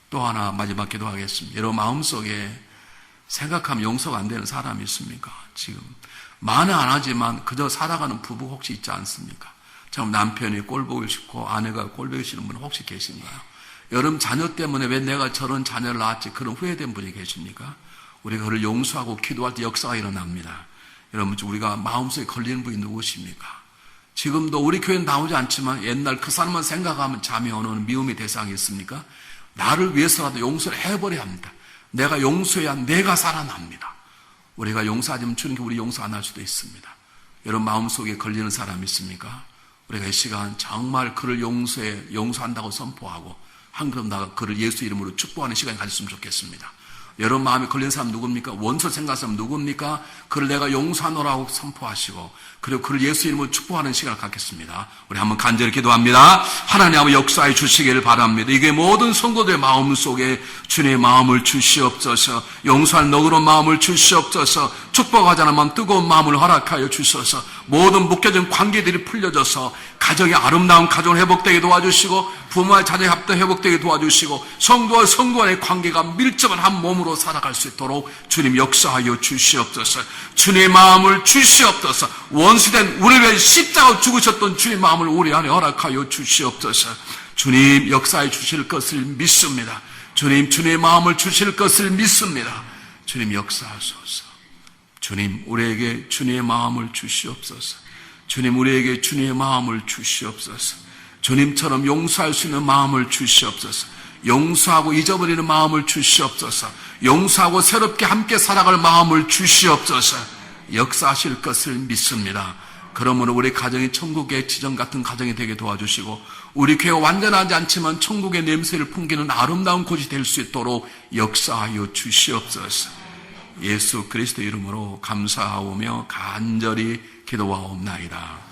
또 하나 마지막 기도하겠습니다. 여러분 마음속에 생각하면 용서가 안 되는 사람이 있습니까? 지금 많이 안 하지만 그저 살아가는 부부 혹시 있지 않습니까? 참 남편이 꼴보기 싫고 아내가 꼴보기 싫은 분 혹시 계신가요? 여러분 자녀 때문에 왜 내가 저런 자녀를 낳았지, 그런 후회된 분이 계십니까? 우리가 그를 용서하고 기도할 때 역사가 일어납니다. 여러분 우리가 마음속에 걸리는 분이 누구십니까? 지금도 우리 교회는 나오지 않지만 옛날 그 사람만 생각하면 잠이 오는 미움의 대상이 있습니까? 나를 위해서라도 용서를 해버려야 합니다. 내가 용서해야 내가 살아납니다. 우리가 용서하지만 주님께 우리 용서 안 할 수도 있습니다. 여러분 마음속에 걸리는 사람 있습니까? 우리가 이 시간 정말 그를 용서한다고 선포하고 한 걸음 나가 그를 예수 이름으로 축복하는 시간이 가졌으면 좋겠습니다. 여러분 마음에 걸린 사람 누굽니까? 원수 생각하는 사람 누굽니까? 그를 내가 용서하노라고 선포하시고 그리고 그를 예수 이름으로 축복하는 시간을 갖겠습니다. 우리 한번 간절히 기도합니다. 하나님 아버지 역사해 주시기를 바랍니다. 이게 모든 성도들의 마음 속에 주님의 마음을 주시옵소서, 용서할 너그러운 마음을 주시옵소서, 축복하자는 마음 뜨거운 마음을 허락하여 주셔서 모든 묶여진 관계들이 풀려져서 가정의 아름다운 가정을 회복되게 도와주시고 부모와 자녀의 합도 회복되게 도와주시고 성도와 성도 간의 관계가 밀접한 한 몸으로 살아갈 수 있도록 주님 역사하여 주시옵소서. 주님의 마음을 주시옵소서. 원수된 우리를 위해 십자가로 죽으셨던 주의 마음을 우리 안에 허락하여 주시옵소서. 주님 역사해 주실 것을 믿습니다. 주님 주님의 마음을 주실 것을 믿습니다. 주님 역사하소서. 주님 우리에게 주님의 마음을 주시옵소서. 주님 우리에게 주님의 마음을 주시옵소서. 주님처럼 용서할 수 있는 마음을 주시옵소서. 용서하고 잊어버리는 마음을 주시옵소서. 용서하고 새롭게 함께 살아갈 마음을 주시옵소서. 역사하실 것을 믿습니다. 그러므로 우리 가정이 천국의 지정 같은 가정이 되게 도와주시고 우리 교회가 완전하지 않지만 천국의 냄새를 풍기는 아름다운 곳이 될 수 있도록 역사하여 주시옵소서. 예수 그리스도 이름으로 감사하오며 간절히 기도하옵나이다.